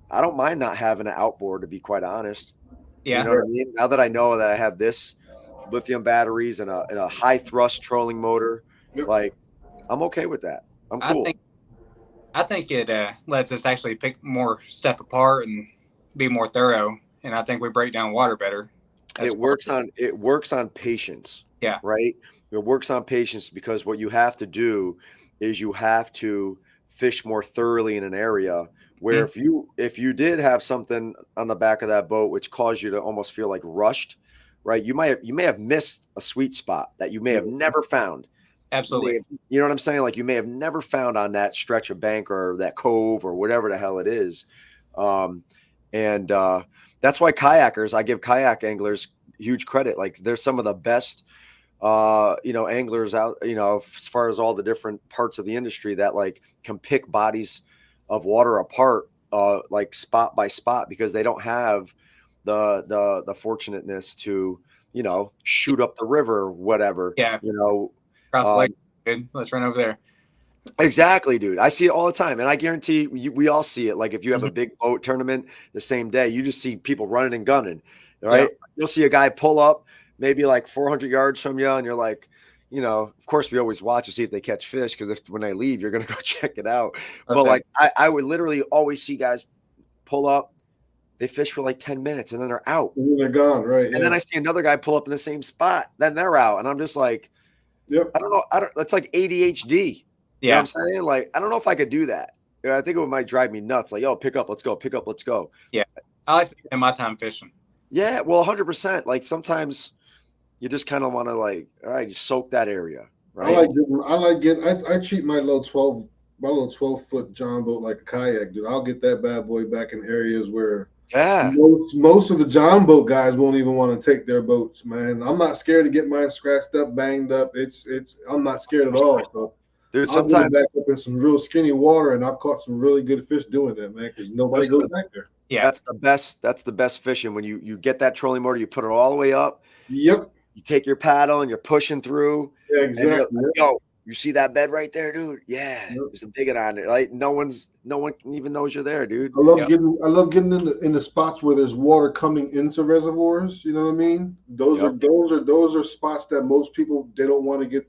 I don't mind not having an outboard, to be quite honest. Yeah. You know what I mean? Now that I know that I have this lithium batteries and a high thrust trolling motor, like I'm okay with that. I'm cool. I think it lets us actually pick more stuff apart and be more thorough. And I think we break down water better. It works on patience. Yeah. Right. It works on patience because what you have to do is you have to fish more thoroughly in an area where if you did have something on the back of that boat which caused you to almost feel like rushed, right? You may have missed a sweet spot that you may have never found. Absolutely. You know what I'm saying? Like you may have never found on that stretch of bank or that cove or whatever the hell it is. And that's why I give kayak anglers huge credit. Like they're some of the best anglers out, as far as all the different parts of the industry that like can pick bodies of water apart, like spot by spot, because they don't have the fortunateness to, shoot up the river or whatever. Yeah. Cross the lake. Good. Let's run over there. Exactly, dude. I see it all the time. And I guarantee we all see it. Like if you have a big boat tournament the same day, you just see people running and gunning, right? Yeah. You'll see a guy pull up maybe like 400 yards from you. And you're like, of course we always watch to see if they catch fish. Cause when they leave, you're going to go check it out. But like, I would literally always see guys pull up, they fish for like 10 minutes and then they're out. And then they're gone. Right. And then I see another guy pull up in the same spot, then they're out. And I'm just like, I don't know. That's like ADHD. You know what I'm saying? Like, I don't know if I could do that. I think it might drive me nuts. Like, yo, pick up, let's go. Pick up, let's go. Yeah. I like to spend my time fishing. Yeah. Well, 100%. Like sometimes you just kind of want to like, all right, just soak that area. Right. I treat my little 12-foot John boat like a kayak, dude. I'll get that bad boy back in areas where most of the John boat guys won't even want to take their boats, man. I'm not scared to get mine scratched up, banged up. I'm not scared at all. So dude, sometimes I'll back up in some real skinny water, and I've caught some really good fish doing that, man, because nobody goes back there. Yeah, that's the best fishing when you get that trolling motor, you put it all the way up. Yep. You take your paddle and you're pushing through. Yeah, exactly. Yo, you see that bed right there, dude? Yeah, there's some digging on it. Like no one even knows you're there, dude. I love getting in the spots where there's water coming into reservoirs. You know what I mean? Those are spots that most people they don't want to get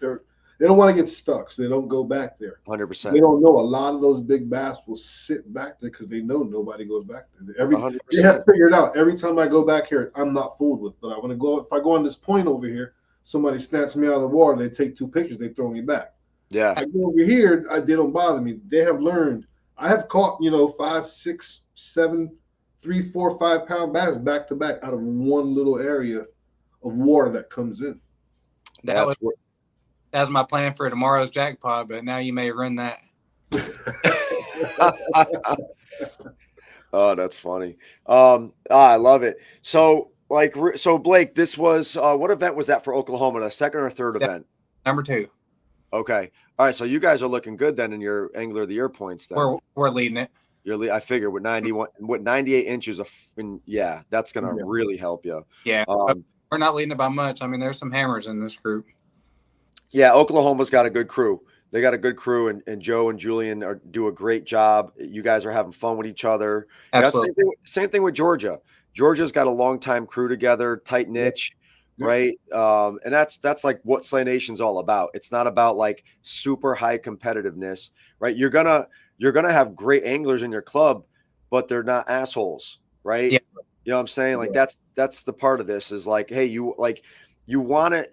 They don't want to get stuck, so they don't go back there. 100%. They don't know a lot of those big bass will sit back there because they know nobody goes back there. They 100%. have figured out every time I go back here, I'm not fooled with. But I want to go. If I go on this point over here, somebody snaps me out of the water. They take 2 pictures. They throw me back. Yeah. I go over here. They don't bother me. They have learned. I have caught 5, 6, 7, 3, 4, 5 pound bass back to back out of one little area of water that comes in. That was my plan for tomorrow's jackpot, but now you may run that. Oh, that's funny. I love it. So Blake, this was what event was that for Oklahoma? The second or third event? Number 2. Okay. All right. So you guys are looking good then in your Angler of the Year points. Then we're leading it. I figure with 98 inches of, yeah, that's gonna really help you. Yeah. We're not leading it by much. I mean, there's some hammers in this group. Yeah, Oklahoma's got a good crew. They got a good crew, and Joe and Julian do a great job. You guys are having fun with each other. Absolutely. Same thing with Georgia. Georgia's got a long time crew together, tight niche, right? And that's like what Slay Nation's all about. It's not about like super high competitiveness, right? You're gonna have great anglers in your club, but they're not assholes, right? Yeah. You know what I'm saying? Like that's the part of this is like, hey, you wanna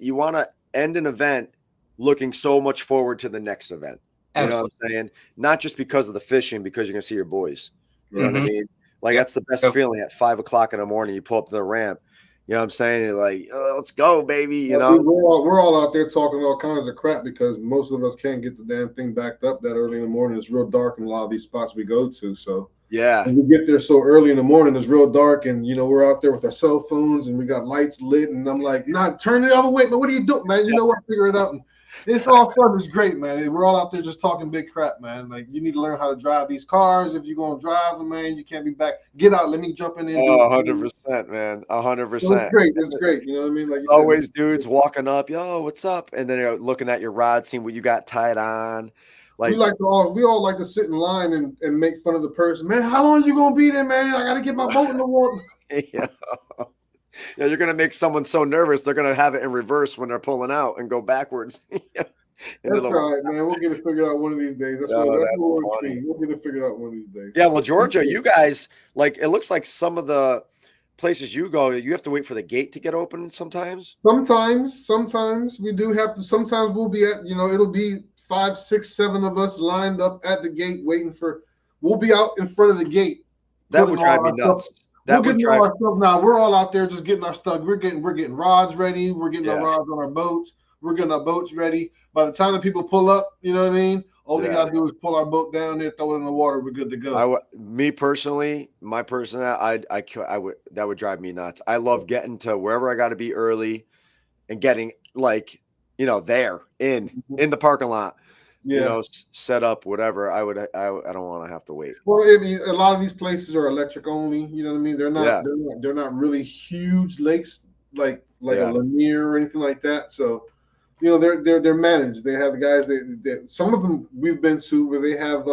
end an event looking so much forward to the next event. You Absolutely. know what I'm saying? Not just because of the fishing, because you're gonna see your boys. You know what I mean? Like that's the best feeling at 5 o'clock in the morning. You pull up to the ramp. You know what I'm saying? You're like, oh, let's go, baby. You know, we're all out there talking all kinds of crap because most of us can't get the damn thing backed up that early in the morning. It's real dark in a lot of these spots we go to. So yeah, when we get there so early in the morning, it's real dark, and we're out there with our cell phones and we got lights lit, and I'm like, nah, turn the other way, man. What are you doing, man? You know what? Figure it out. And it's all fun. It's great, man. We're all out there just talking big crap, man. Like, you need to learn how to drive these cars. If you're going to drive them, man, you can't be back. Get out. Let me jump in there. 100%, man. 100%. It's great. It's great. You know what I mean? Like, always dudes walking up, yo, what's up? And then you're looking at your rod, seeing what you got tied on. Like we all like to sit in line and make fun of the person. Man, how long are you going to be there, man? I got to get my boat in the water. Yeah, you're gonna make someone so nervous they're gonna have it in reverse when they're pulling out and go backwards. That's right, man. We'll get it figured out one of these days. That's what we'll get it figured out one of these days. Yeah, well, Georgia, you guys, like, it looks like some of the places you go, you have to wait for the gate to get open sometimes. Sometimes we do have to. Sometimes we'll be at, it'll be 5, 6, 7 of us lined up at the gate waiting for. We'll be out in front of the gate. That would drive me nuts. Now we're all out there just getting our stuff. We're getting rods ready. We're getting our rods on our boats. We're getting our boats ready. By the time the people pull up, you know what I mean? All they gotta do is pull our boat down there, throw it in the water. We're good to go. Me personally, that would drive me nuts. I love getting to wherever I got to be early, and getting like there in the parking lot. Set up, whatever. I don't want to have to wait. Well, a lot of these places are electric only. You know what I mean? They're not really huge lakes like a Lanier or anything like that. So, they're managed. They have the guys that some of them we've been to where they have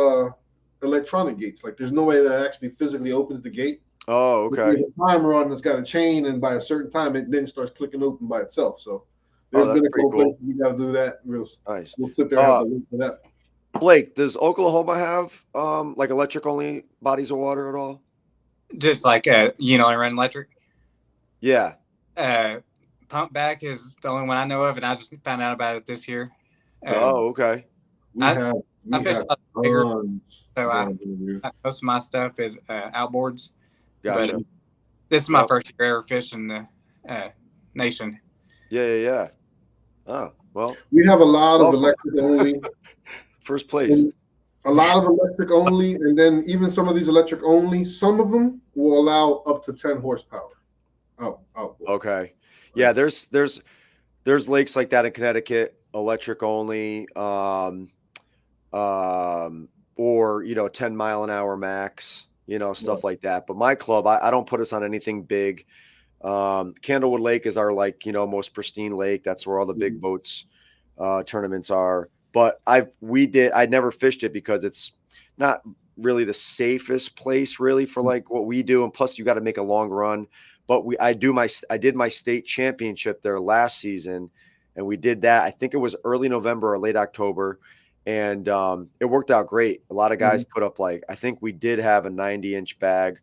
electronic gates. Like, there's no way that actually physically opens the gate. Oh, okay. There's a timer on that's got a chain, and by a certain time, it then starts clicking open by itself. So. There's been a couple places we got to do that. Real nice. We'll sit there and have a look for that. Blake, does Oklahoma have like electric only bodies of water at all? Just like run electric. Yeah. Pump back is the only one I know of, and I just found out about it this year. Okay. I fish bigger, so most of my stuff is outboards. Gotcha. But this is my first year ever fishing the nation. Yeah. Oh, well. We have a lot of electric only. First place. A lot of electric only, and then even some of these electric only, some of them will allow up to 10 horsepower. Okay. Yeah, there's lakes like that in Connecticut, electric only, or 10 mile an hour max, stuff like that. But my club, I don't put us on anything big. Candlewood Lake is our most pristine lake. That's where all the big boats tournaments are. But I never fished it because it's not really the safest place really for like what we do. And plus you got to make a long run. But I did my state championship there last season, and we did that. I think it was early November or late October, and it worked out great. A lot of guys put up I think we did have a 90-inch bag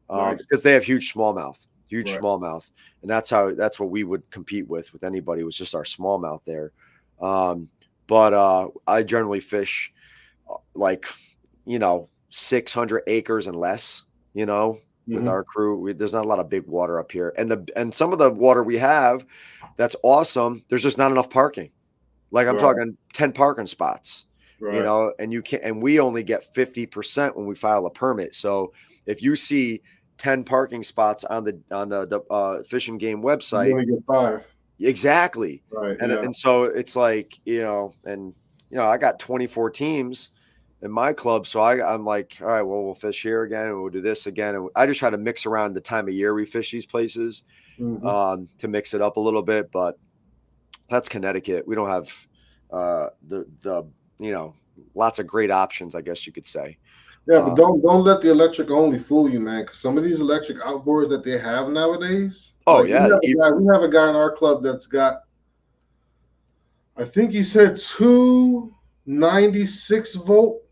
Nice. because they have huge smallmouth, Right. smallmouth, and that's what we would compete with anybody. It was just our smallmouth there. But I generally fish 600 acres and less, with our crew. There's not a lot of big water up here. And some of the water we have that's awesome, there's just not enough parking. I'm talking 10 parking spots, and you can't, and we only get 50% when we file a permit. So if you see 10 parking spots on the Fish and Game website, you only get 5. Exactly. Right. And so it's I got 24 teams in my club. So I'm like, all right, well, we'll fish here again and we'll do this again. And I just try to mix around the time of year we fish these places to mix it up a little bit. But that's Connecticut. We don't have lots of great options, I guess you could say. Yeah, but don't let the electric only fool you, man. Because some of these electric outboards that they have nowadays. Oh, we have a guy in our club that's got, I think he said 2 96-volt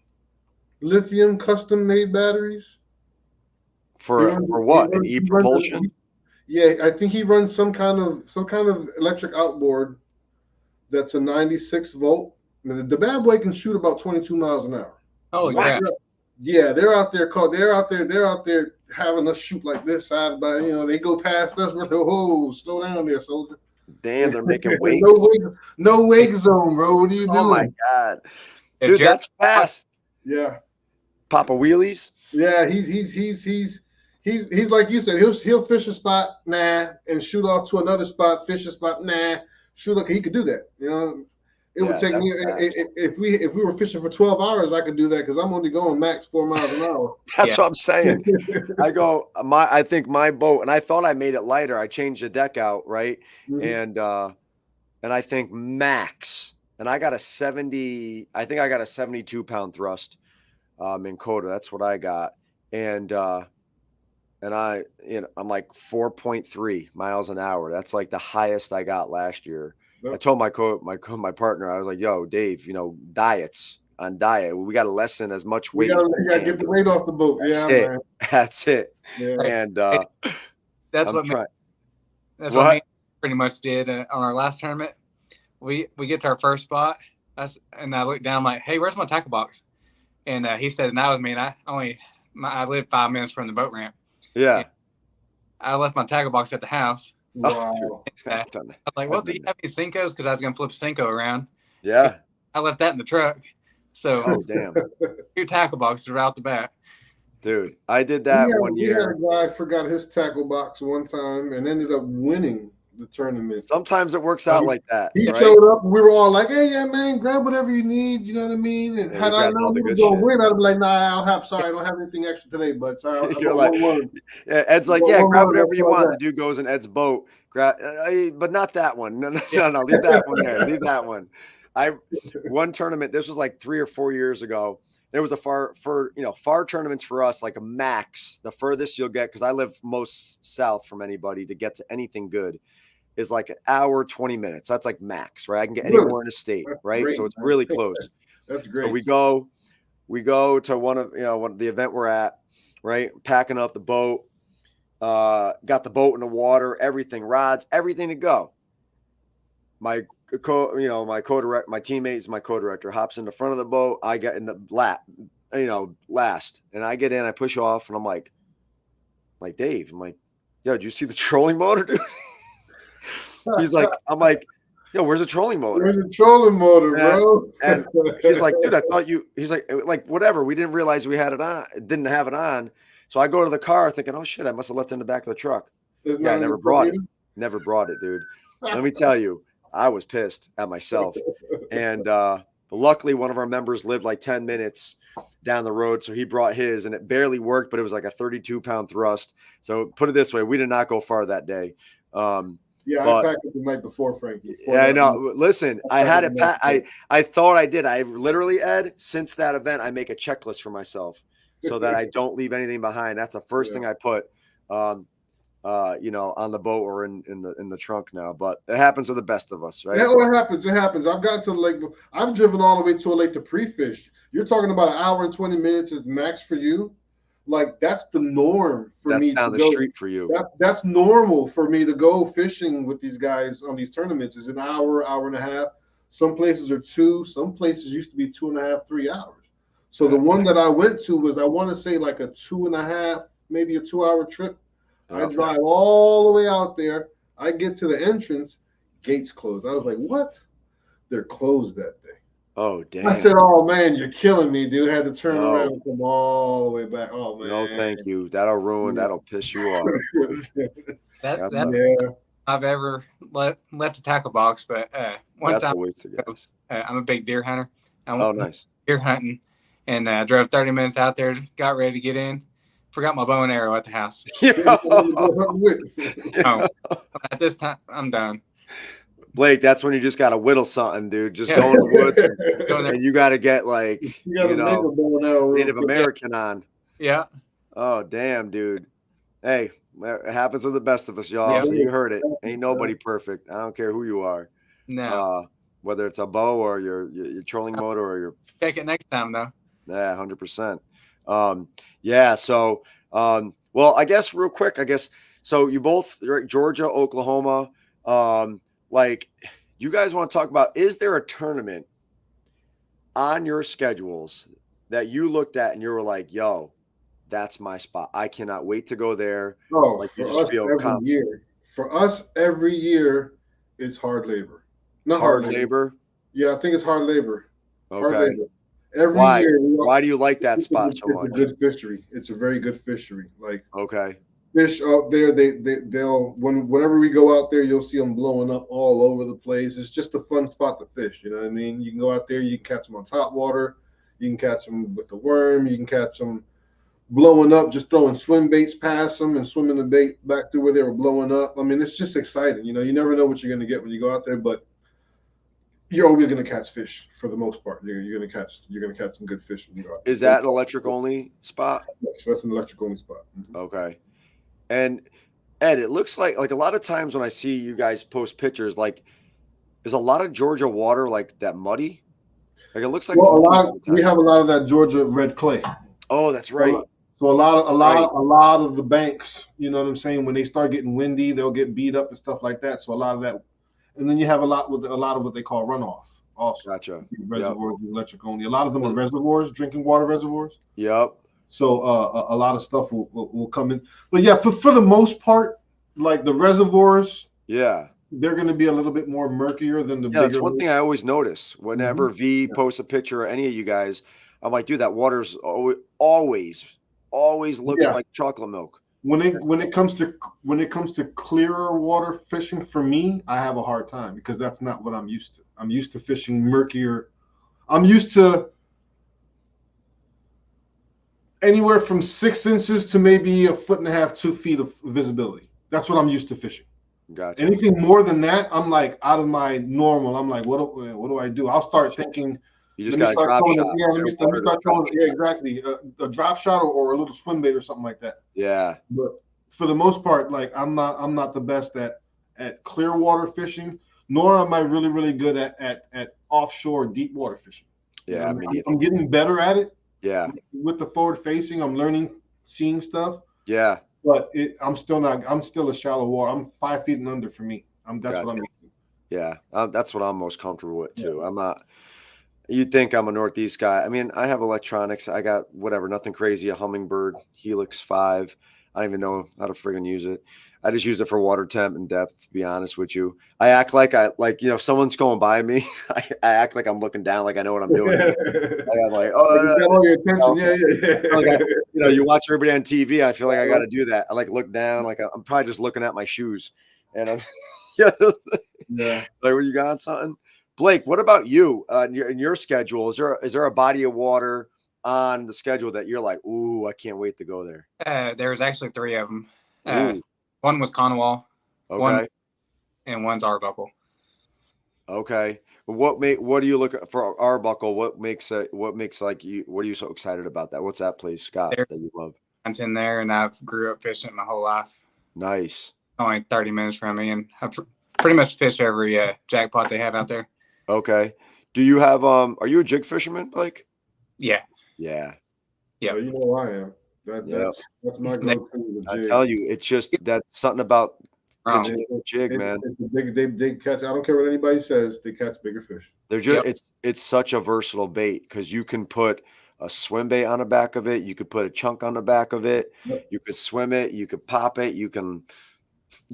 lithium custom made batteries. For what? An e-propulsion? Yeah, I think he runs some kind of electric outboard that's a 96-volt. I mean, the bad boy can shoot about 22 miles an hour. Oh, yeah. Yeah, they're out there having us shoot like this side by, they go past us. We're like, oh, slow down there, soldier. Damn, they're making wakes. No wake zone, bro. What are you doing? Oh my God, dude, that's fast. Yeah, Papa wheelies. Yeah, he's like you said. He'll fish a spot, and shoot off to another spot, fish a spot, shoot. Like he could do that. It would take me if we were fishing for 12 hours, I could do that because I'm only going max 4 miles an hour. That's what I'm saying. I think my boat, and I thought I made it lighter. I changed the deck out, right? And I think max, and I got a 72-pound thrust in Coda. That's what I got. And I'm like 4.3 miles an hour. That's like the highest I got last year. I told my partner, I was like, yo, Dave, diet. We got to lessen as much weight. We got to get the weight off the boat. That's it. Yeah. And that's what me pretty much did on our last tournament. We get to our first spot. And I looked down, I'm like, hey, where's my tackle box? And he said, "That was me." And I live 5 minutes from the boat ramp. Yeah. And I left my tackle box at the house. Wow. I was like, well, do you have any Cincos? Because I was going to flip Cinco around. Yeah. I left that in the truck. So, damn. 2 tackle boxes are out the back. Dude, I did that one year. A guy forgot his tackle box one time and ended up winning the tournament. Sometimes it works out like that. He showed up and we were all like, hey, yeah, man, grab whatever you need. You know what I mean? And had I known he was going to win, I'd be like, nah, I don't have anything extra today, but sorry. You're like, Ed's like, yeah, grab whatever you want. The dude goes in Ed's boat, but not that one. No, leave that one there. Leave that one. One tournament, this was like 3 or 4 years ago. There was a far tournaments for us, like a max. The furthest you'll get, because I live most south from anybody, to get to anything good is like an hour, 20 minutes. That's like max, right? I can get anywhere in the state, right? Great. So it's really close. That's great. So we go to one of the event we're at, right? Packing up the boat, got the boat in the water, everything, rods, everything to go. My co-director, my teammates, my co-director hops in the front of the boat. I get in the last, and I get in, I push off, and I'm like Dave, I'm like, yo, did you see the trolling motor, dude? He's like, I'm like, yo, where's the trolling motor? Where's the trolling motor, bro? And he's like, dude, I thought he's like, whatever. We didn't realize we had it on. Didn't have it on. So I go to the car thinking, oh shit, I must have left it in the back of the truck. I never brought it. Never brought it, dude. Let me tell you, I was pissed at myself. And luckily one of our members lived like 10 minutes down the road. So he brought his, and it barely worked, but it was like a 32-pound thrust. So put it this way, we did not go far that day. I packed it the night before, Frankie. I know. Listen, I had it packed. I thought I did. I literally, Ed, since that event, I make a checklist for myself so that I don't leave anything behind. That's the first thing I put. on the boat or in the trunk now. But it happens to the best of us, right? Yeah, well, it happens. It happens. I've gotten to the lake. I've driven all the way to a lake to pre-fish. You're talking about an hour and 20 minutes is max for you. Like that's the norm for That's me to down the go. street for you. That's normal for me to go fishing with these guys on these tournaments. Is an hour, hour and a half. Some places are 2. Some places used to be 2.5, 3 hours. So the one that I went to was, I want to say, like a 2.5, maybe a 2-hour trip. I Yep. drive all the way out there. I get to the entrance, gates closed. I was like, what? They're closed that day. Oh, damn. I said, oh, man, you're killing me, dude. I had to turn No. around and come all the way back. Oh, man. No, thank you. That'll piss you off. That Yeah. I've ever left a tackle box, but one That's a time waste of gas. I'm a big deer hunter. I Oh, went nice. deer hunting and drove 30 minutes out there, got ready to get in, forgot my bow and arrow at the house. Oh, at this time, I'm done. Blake, that's when you just got to whittle something, dude. Just go in the woods and you got to get like, Native American on. Yeah. Oh, damn, dude. Hey, it happens to the best of us, y'all. Yeah. So you heard it. Ain't nobody perfect. I don't care who you are. No. Whether it's a bow or your trolling motor or your. Check it next time, though. Yeah, 100%. Yeah. So, well, I guess real quick, so you both, right, Georgia, Oklahoma, like you guys want to talk about, is there a tournament on your schedules that you looked at and you were like, yo, that's my spot. I cannot wait to go there. Oh, like you for just us feel every confident. year. For us every year, it's hard labor. Not Hard labor? Yeah, I think it's hard labor. Hard Okay. labor. Every Why? year. Why do you like that spot so much? It's a good fishery. It's a very good fishery. Like, Okay. fish up there, they'll whenever we go out there, you'll see them blowing up all over the place. It's just a fun spot to fish. You know what I mean? You can go out there, you can catch them on top water, you can catch them with a worm, you can catch them blowing up, just throwing swim baits past them and swimming the bait back to where they were blowing up. I mean, it's just exciting. You know, you never know what you're going to get when you go out there, but you're always going to catch fish for the most part. You're going to catch some good fish when you go out there. Is that an electric only spot? Yes, that's an electric only spot. Mm-hmm. Okay. And Ed, it looks like a lot of times when I see you guys post pictures, like, is a lot of Georgia water like that muddy? Like it looks like we have a lot of that Georgia red clay. Oh, that's right. So a lot of the banks, you know what I'm saying, when they start getting windy, they'll get beat up and stuff like that. So a lot of that, and then you have a lot of what they call runoff also. Gotcha. Reservoirs, electric only. A lot of them are reservoirs, drinking water reservoirs. Yep. So a lot of stuff will come in. But yeah, for the most part, like the reservoirs, yeah, they're going to be a little bit more murkier than the bigger. That's one thing I always notice whenever V posts a picture or any of you guys. I'm like, dude, that water's always looks like chocolate milk. When it comes to clearer water fishing, for me, I have a hard time because that's not what I'm used to. I'm used to fishing murkier. I'm used to anywhere from 6 inches to maybe 1.5 feet, 2 feet of visibility. That's what I'm used to fishing. Gotcha. Anything more than that, I'm like out of my normal. I'm like, what do I do? I'll start thinking. You just got a drop shot. Let me start throwing. Yeah, exactly. A drop shot or a little swim bait or something like that. Yeah. But for the most part, like I'm not the best at clear water fishing, nor am I really, really good at offshore deep water fishing. Yeah, I'm getting better at it. Yeah. With the forward facing, I'm learning, seeing stuff. Yeah. But I'm still a shallow water. I'm 5 feet and under for me. That's what I'm using. Yeah. That's what I'm most comfortable with too. Yeah. I'm not. You'd think I'm a Northeast guy. I mean, I have electronics. I got whatever, nothing crazy, a Humminbird Helix 5. I don't even know how to friggin' use it. I just use it for water temp and depth, to be honest with you. I act like if someone's going by me, I act like I'm looking down, like I know what I'm doing. I'm like, all your attention. Yeah. Like you watch everybody on TV. I feel like I got to do that. I like look down, like I'm probably just looking at my shoes. And I'm, like, were you got something? Blake, what about you? In your schedule, is there a body of water on the schedule that you're like, ooh, I can't wait to go there? There's actually 3 of them. One was Conwall, and one's Arbuckle. Okay. What do you look for Arbuckle? What are you so excited about that? What's that place, Scott, that you love? It's in there, and I've grew up fishing my whole life. Nice. only 30 minutes from me, and I pretty much fish every jackpot they have out there. Okay. Do you have are you a jig fisherman, Blake? Yeah. Yeah. Yep. You know I am. Yep. That's my They- go-to. I tell you, it's just that's something about Wrong. pitching a jig, man. It's a big. They catch. I don't care what anybody says. They catch bigger fish. They're just Yep. it's such a versatile bait because you can put a swim bait on the back of it, you could put a chunk on the back of it, Yep. you could swim it, you could pop it, you can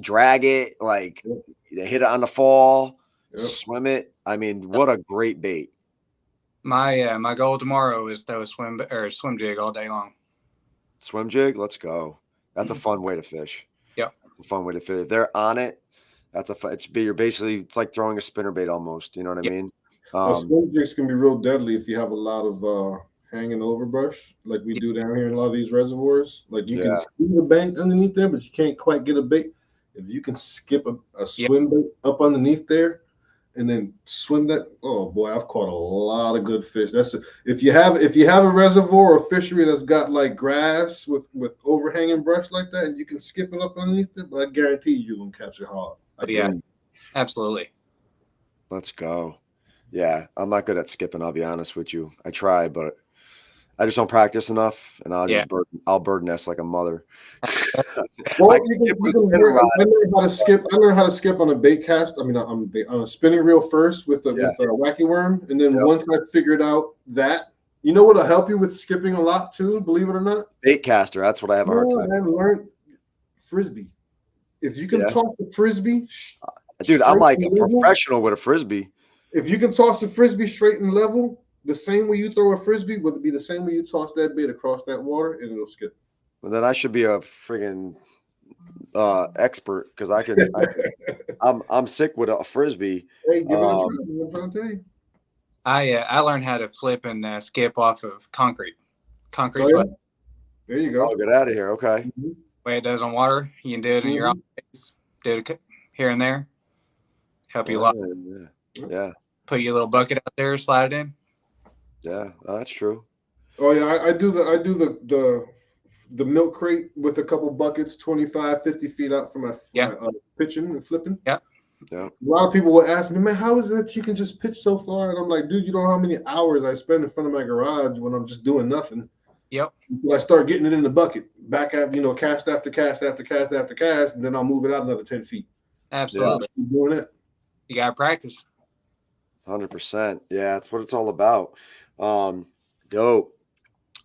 drag it, like Yep. they hit it on the fall, Yep. swim it. I mean, what a great bait. My goal tomorrow is throw a swim jig all day long. Swim jig, let's go. That's a fun way to fish. Yep. It's a fun way to fish. If they're on it, that's a fun. You're basically, it's like throwing a spinner bait almost. You know what I Yep. mean? Swim jigs can be real deadly if you have a lot of hanging overbrush, like we do down here in a lot of these reservoirs. Like you can see the bank underneath there, but you can't quite get a bait. If you can skip a swim bait up underneath there and then swim that, oh boy, I've caught a lot of good fish. If you have a reservoir or fishery that's got like grass with overhanging brush like that, and you can skip it up underneath it, but I guarantee you're gonna catch it hard. Yeah, absolutely. Let's go. Yeah, I'm not good at skipping, I'll be honest with you. I try, but I just don't practice enough, and I'll bird nest like a mother. Well, I learned how to skip. I learned how to skip on a bait cast. I mean, on a spinning reel first with a wacky worm, and then once I figured out that, you know what'll help you with skipping a lot too, believe it or not? Bait caster. That's what I have a hard time. I learned frisbee. If you can toss a frisbee, dude, I'm like a professional with a frisbee. If you can toss a frisbee straight and level, the same way you throw a frisbee would be the same way you toss that bait across that water, and it'll skip. Well, then I should be a friggin' expert because I'm sick with a frisbee. Hey, give it a try. I'm trying to tell you. I learned how to flip and skip off of concrete. Oh, yeah? There you go. Oh, get out of here. Okay. Mm-hmm. Way it does on water, you can do it in your own face. Do it here and there. Help you a lot. Yeah. Put your little bucket out there, slide it in. Yeah, that's true. Oh yeah, I do the milk crate with a couple buckets 25, 50 feet out from my pitching and flipping. Yeah. Yeah. A lot of people will ask me, man, how is it that you can just pitch so far? And I'm like, dude, you don't know how many hours I spend in front of my garage when I'm just doing nothing. Yep. Until I start getting it in the bucket, back at cast after cast after cast after cast, and then I'll move it out another 10 feet. Absolutely. Keep doing it. You gotta practice. 100%. Yeah, that's what it's all about. Dope.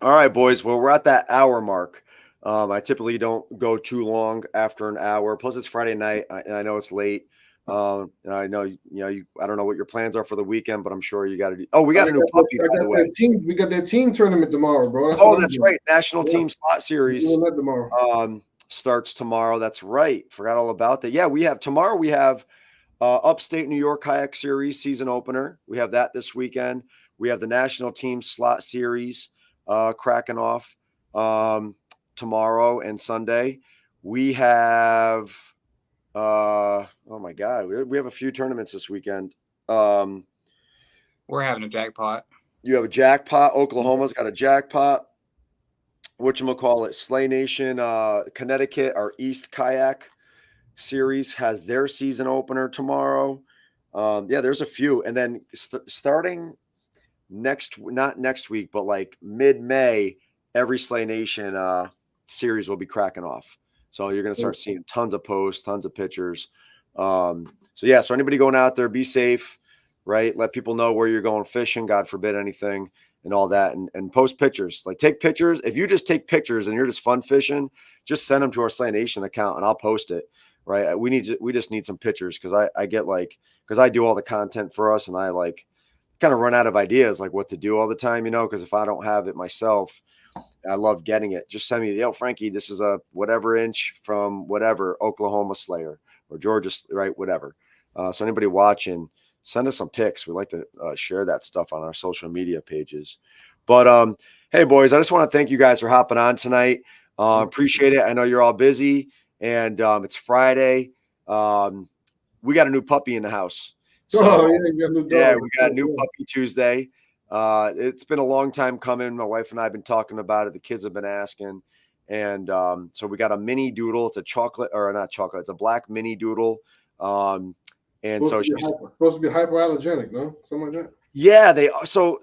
All right, boys. Well, we're at that hour mark. I typically don't go too long after an hour. Plus, it's Friday night, and I know it's late. And I know I don't know what your plans are for the weekend, but I'm sure you got to do. Oh, we got a new puppy, by the way. We got that team tournament tomorrow, bro. That's right. National Team Slot Series tomorrow. Starts tomorrow. That's right. Forgot all about that. Yeah, we have Upstate New York Kayak Series season opener. We have that this weekend. We have the National Team Slot Series cracking off tomorrow and Sunday. We have oh my God, we have a few tournaments this weekend. We're having a jackpot. You have a jackpot. Oklahoma's got a jackpot. Whatchamacallit, Slay Nation, Connecticut, our East Kayak Series has their season opener tomorrow. There's a few. And then starting not next week, but like mid-May, every Slay Nation series will be cracking off. So you're going to start seeing tons of posts, tons of pictures. So anybody going out there, be safe, right? Let people know where you're going fishing, God forbid anything, and all that, and post pictures. Like, take pictures. If you just take pictures and you're just fun fishing, just send them to our Slay Nation account and I'll post it. Right. We just need some pictures because I do all the content for us and I like kind of run out of ideas like what to do all the time, because if I don't have it myself, I love getting it. Just send me, Frankie, this is a whatever inch from whatever Oklahoma Slayer or Georgia, right? Whatever. So anybody watching, send us some pics. We like to share that stuff on our social media pages. But hey, boys, I just want to thank you guys for hopping on tonight. Appreciate it. I know you're all busy. And it's Friday. We got a new puppy in the house. So, we got a new puppy Tuesday. It's been a long time coming. My wife and I have been talking about it. The kids have been asking. And so we got a mini doodle. It's a chocolate, or not chocolate. It's a black mini doodle. And so she's supposed to be hypoallergenic, no? Something like that. yeah, they are. So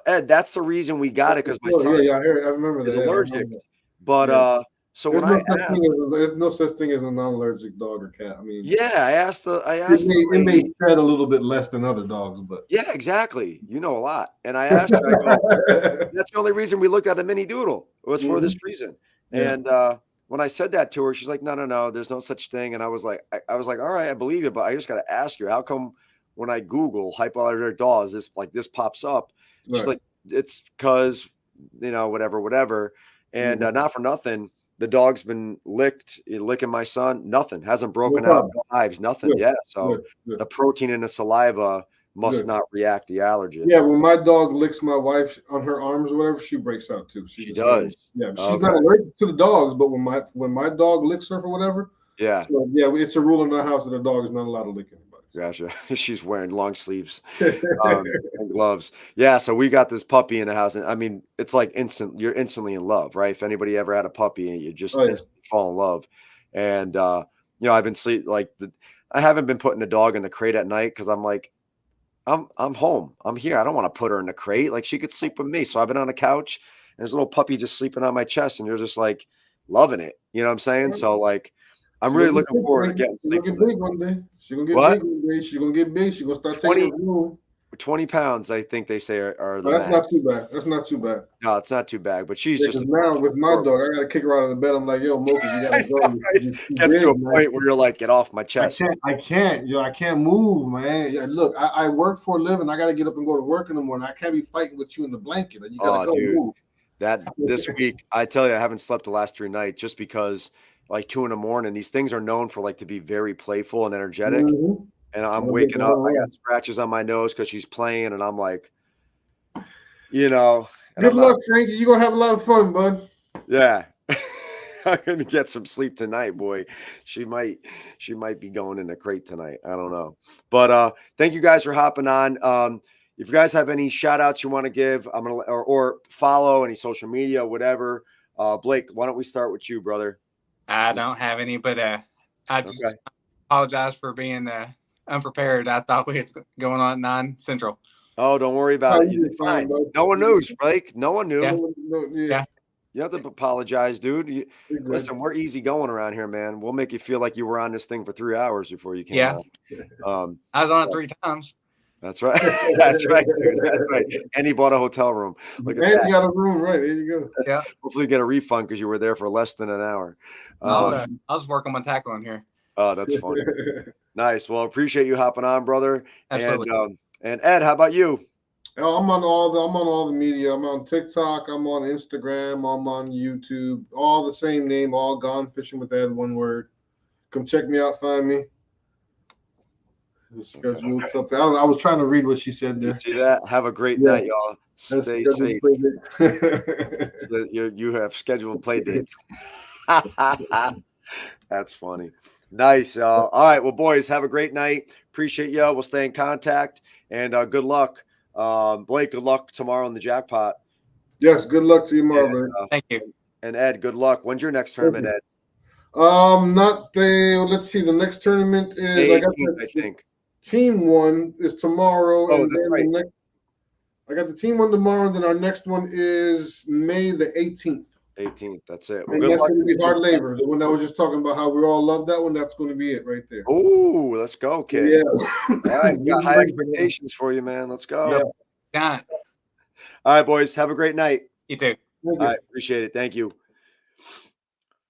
Ed, that's the reason we got it, because my son I remember is that. allergic. That. But so there's when I asked, there's no such thing as a non-allergic dog or cat. I mean, yeah, I asked the it may lady, shed a little bit less than other dogs, but yeah, exactly. You know a lot. And I asked her, I go, that's the only reason we looked at a mini doodle. It was for this reason. Yeah. And when I said that to her, she's like, no, there's no such thing. And I was like, all right, I believe it, but I just got to ask you, how come when I Google hypoallergenic dogs, this pops up? She's like, it's because, whatever. And not for nothing, the dog's been licking my son. Nothing, hasn't broken out, no hives, nothing. Good. Yeah. So Good. the protein in the saliva must not react to the allergen. Yeah, when my dog licks my wife on her arms or whatever, she breaks out too. She does. Yeah, she's not allergic to the dogs, but when my dog licks her for whatever, it's a rule in our house that a dog is not allowed to lick anybody. Gotcha. She's wearing long sleeves and gloves. Yeah, so we got this puppy in the house, and I mean, it's like you're instantly in love, right? If anybody ever had a puppy, you just instantly fall in love. And I've been I haven't been putting the dog in the crate at night because I'm like, I'm home. I'm here. I don't want to put her in the crate. Like, she could sleep with me. So I've been on the couch and there's a little puppy just sleeping on my chest, and you're just like loving it. You know what I'm saying? So like, I'm really looking forward to getting sleep. She's gonna get big one day. She's gonna get big one day. She's gonna get big. She's gonna start taking room. 20 pounds, I think they say are the that's max. not too bad. That's not too bad. No, it's not too bad. But she's just now with my dog, I gotta kick her out of the bed. I'm like, yo, Mocha, you gotta go. Gets to a point where you're like, get off my chest. I can't. I can't move, man. Look, I work for a living. I gotta get up and go to work in the morning. I can't be fighting with you in the blanket. You gotta go move. This week, I tell you, I haven't slept the last 3 nights just because, like, 2 a.m. These things are known for to be very playful and energetic. And I'm waking up. I got scratches on my nose because she's playing, and I'm like, Good luck, Frankie. You're gonna have a lot of fun, bud. Yeah. I'm gonna get some sleep tonight, boy. She might be going in the crate tonight. I don't know. But thank you guys for hopping on. If you guys have any shout outs you want to give, I'm gonna or follow any social media, whatever. Blake, why don't we start with you, brother? I don't have any, but I just apologize for being unprepared. I thought we was going on at 9 Central. Oh, don't worry about it. You're fine. No one knows, Blake. No one knew. Yeah. You have to apologize, dude. Listen, we're easy going around here, man. We'll make you feel like you were on this thing for 3 hours before you came out. I was on it 3 times. That's right. That's right, dude. That's right. And he bought a hotel room. Look at that. You got a room, right? There you go. Yeah. Hopefully you get a refund because you were there for less than an hour. I was working my tackling here. Oh, that's funny. Nice. Well, appreciate you hopping on, brother. Absolutely. And Ed, how about you? I'm on all the media. I'm on TikTok. I'm on Instagram. I'm on YouTube. All the same name. All Gone Fishing with Ed. One word. Come check me out. Find me. Schedule something. I was trying to read what she said there. You see that? Have a great night, y'all. Stay safe. You have scheduled play dates. That's funny. Nice. All right. Well, boys, have a great night. Appreciate you. We'll stay in contact, and good luck. Blake, good luck tomorrow in the jackpot. Yes, good luck to you tomorrow, man. Thank you. And Ed, good luck. When's your next tournament, Ed? Let's see. The next tournament is 18th, I think. Team one is tomorrow. Oh, that's right. I got the team one tomorrow, and then our next one is May the 18th. 18th. That's it. Well, and that's going to be hard labor. The one I was just talking about, how we all love that one. That's going to be it right there. Oh, let's go, kid. Yeah. All right, we got high expectations for you, man. Let's go. Yeah. All right, boys. Have a great night. You too. All right, appreciate it. Thank you.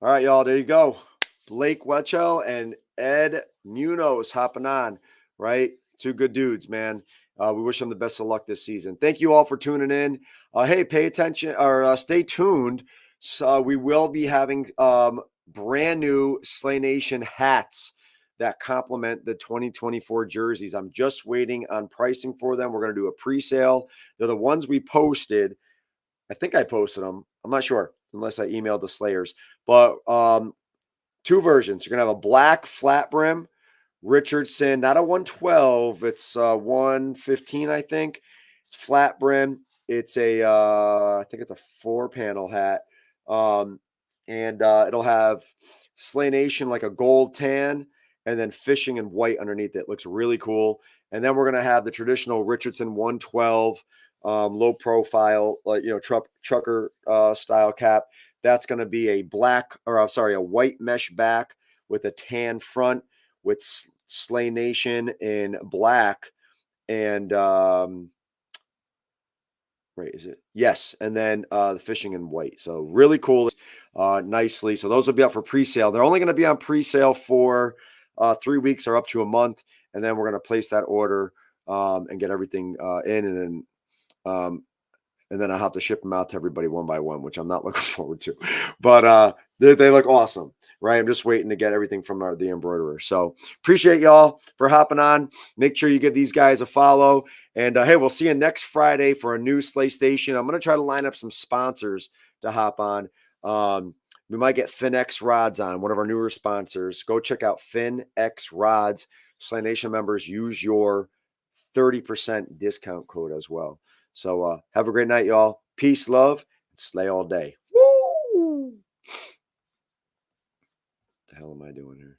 All right, y'all. There you go. Blake Wetchell and Ed Munoz hopping on. Right, 2 good dudes, man. We wish them the best of luck this season. Thank you all for tuning in. Hey, pay attention or stay tuned. So we will be having brand new Slay Nation hats that complement the 2024 jerseys. I'm just waiting on pricing for them. We're going to do a pre-sale. They're the ones we posted. I think I posted them. I'm not sure unless I emailed the Slayers. But 2 versions. You're going to have a black flat brim Richardson, not a 112. It's 115, I think. It's flat brim. It's I think it's a 4-panel hat. and it'll have Slay Nation like a gold tan, and then fishing in white underneath it. Looks really cool. And then we're gonna have the traditional Richardson 112 low profile, like trucker style cap. That's gonna be a a white mesh back with a tan front with Slay Nation in black and right, is it? Yes, and then the fishing in white. So really cool, nicely. So those will be up for pre-sale. They're only going to be on pre-sale for 3 weeks or up to a month, and then we're going to place that order and get everything in, and then I'll have to ship them out to everybody one by one, which I'm not looking forward to. But they look awesome, right? I'm just waiting to get everything from the embroiderer. So appreciate y'all for hopping on. Make sure you give these guys a follow. And hey, we'll see you next Friday for a new Slay Station. I'm going to try to line up some sponsors to hop on. We might get FinX Rods on, one of our newer sponsors. Go check out FinX Rods. Slay Nation members, use your 30% discount code as well. So have a great night, y'all. Peace, love, and slay all day. Woo! What the hell am I doing here?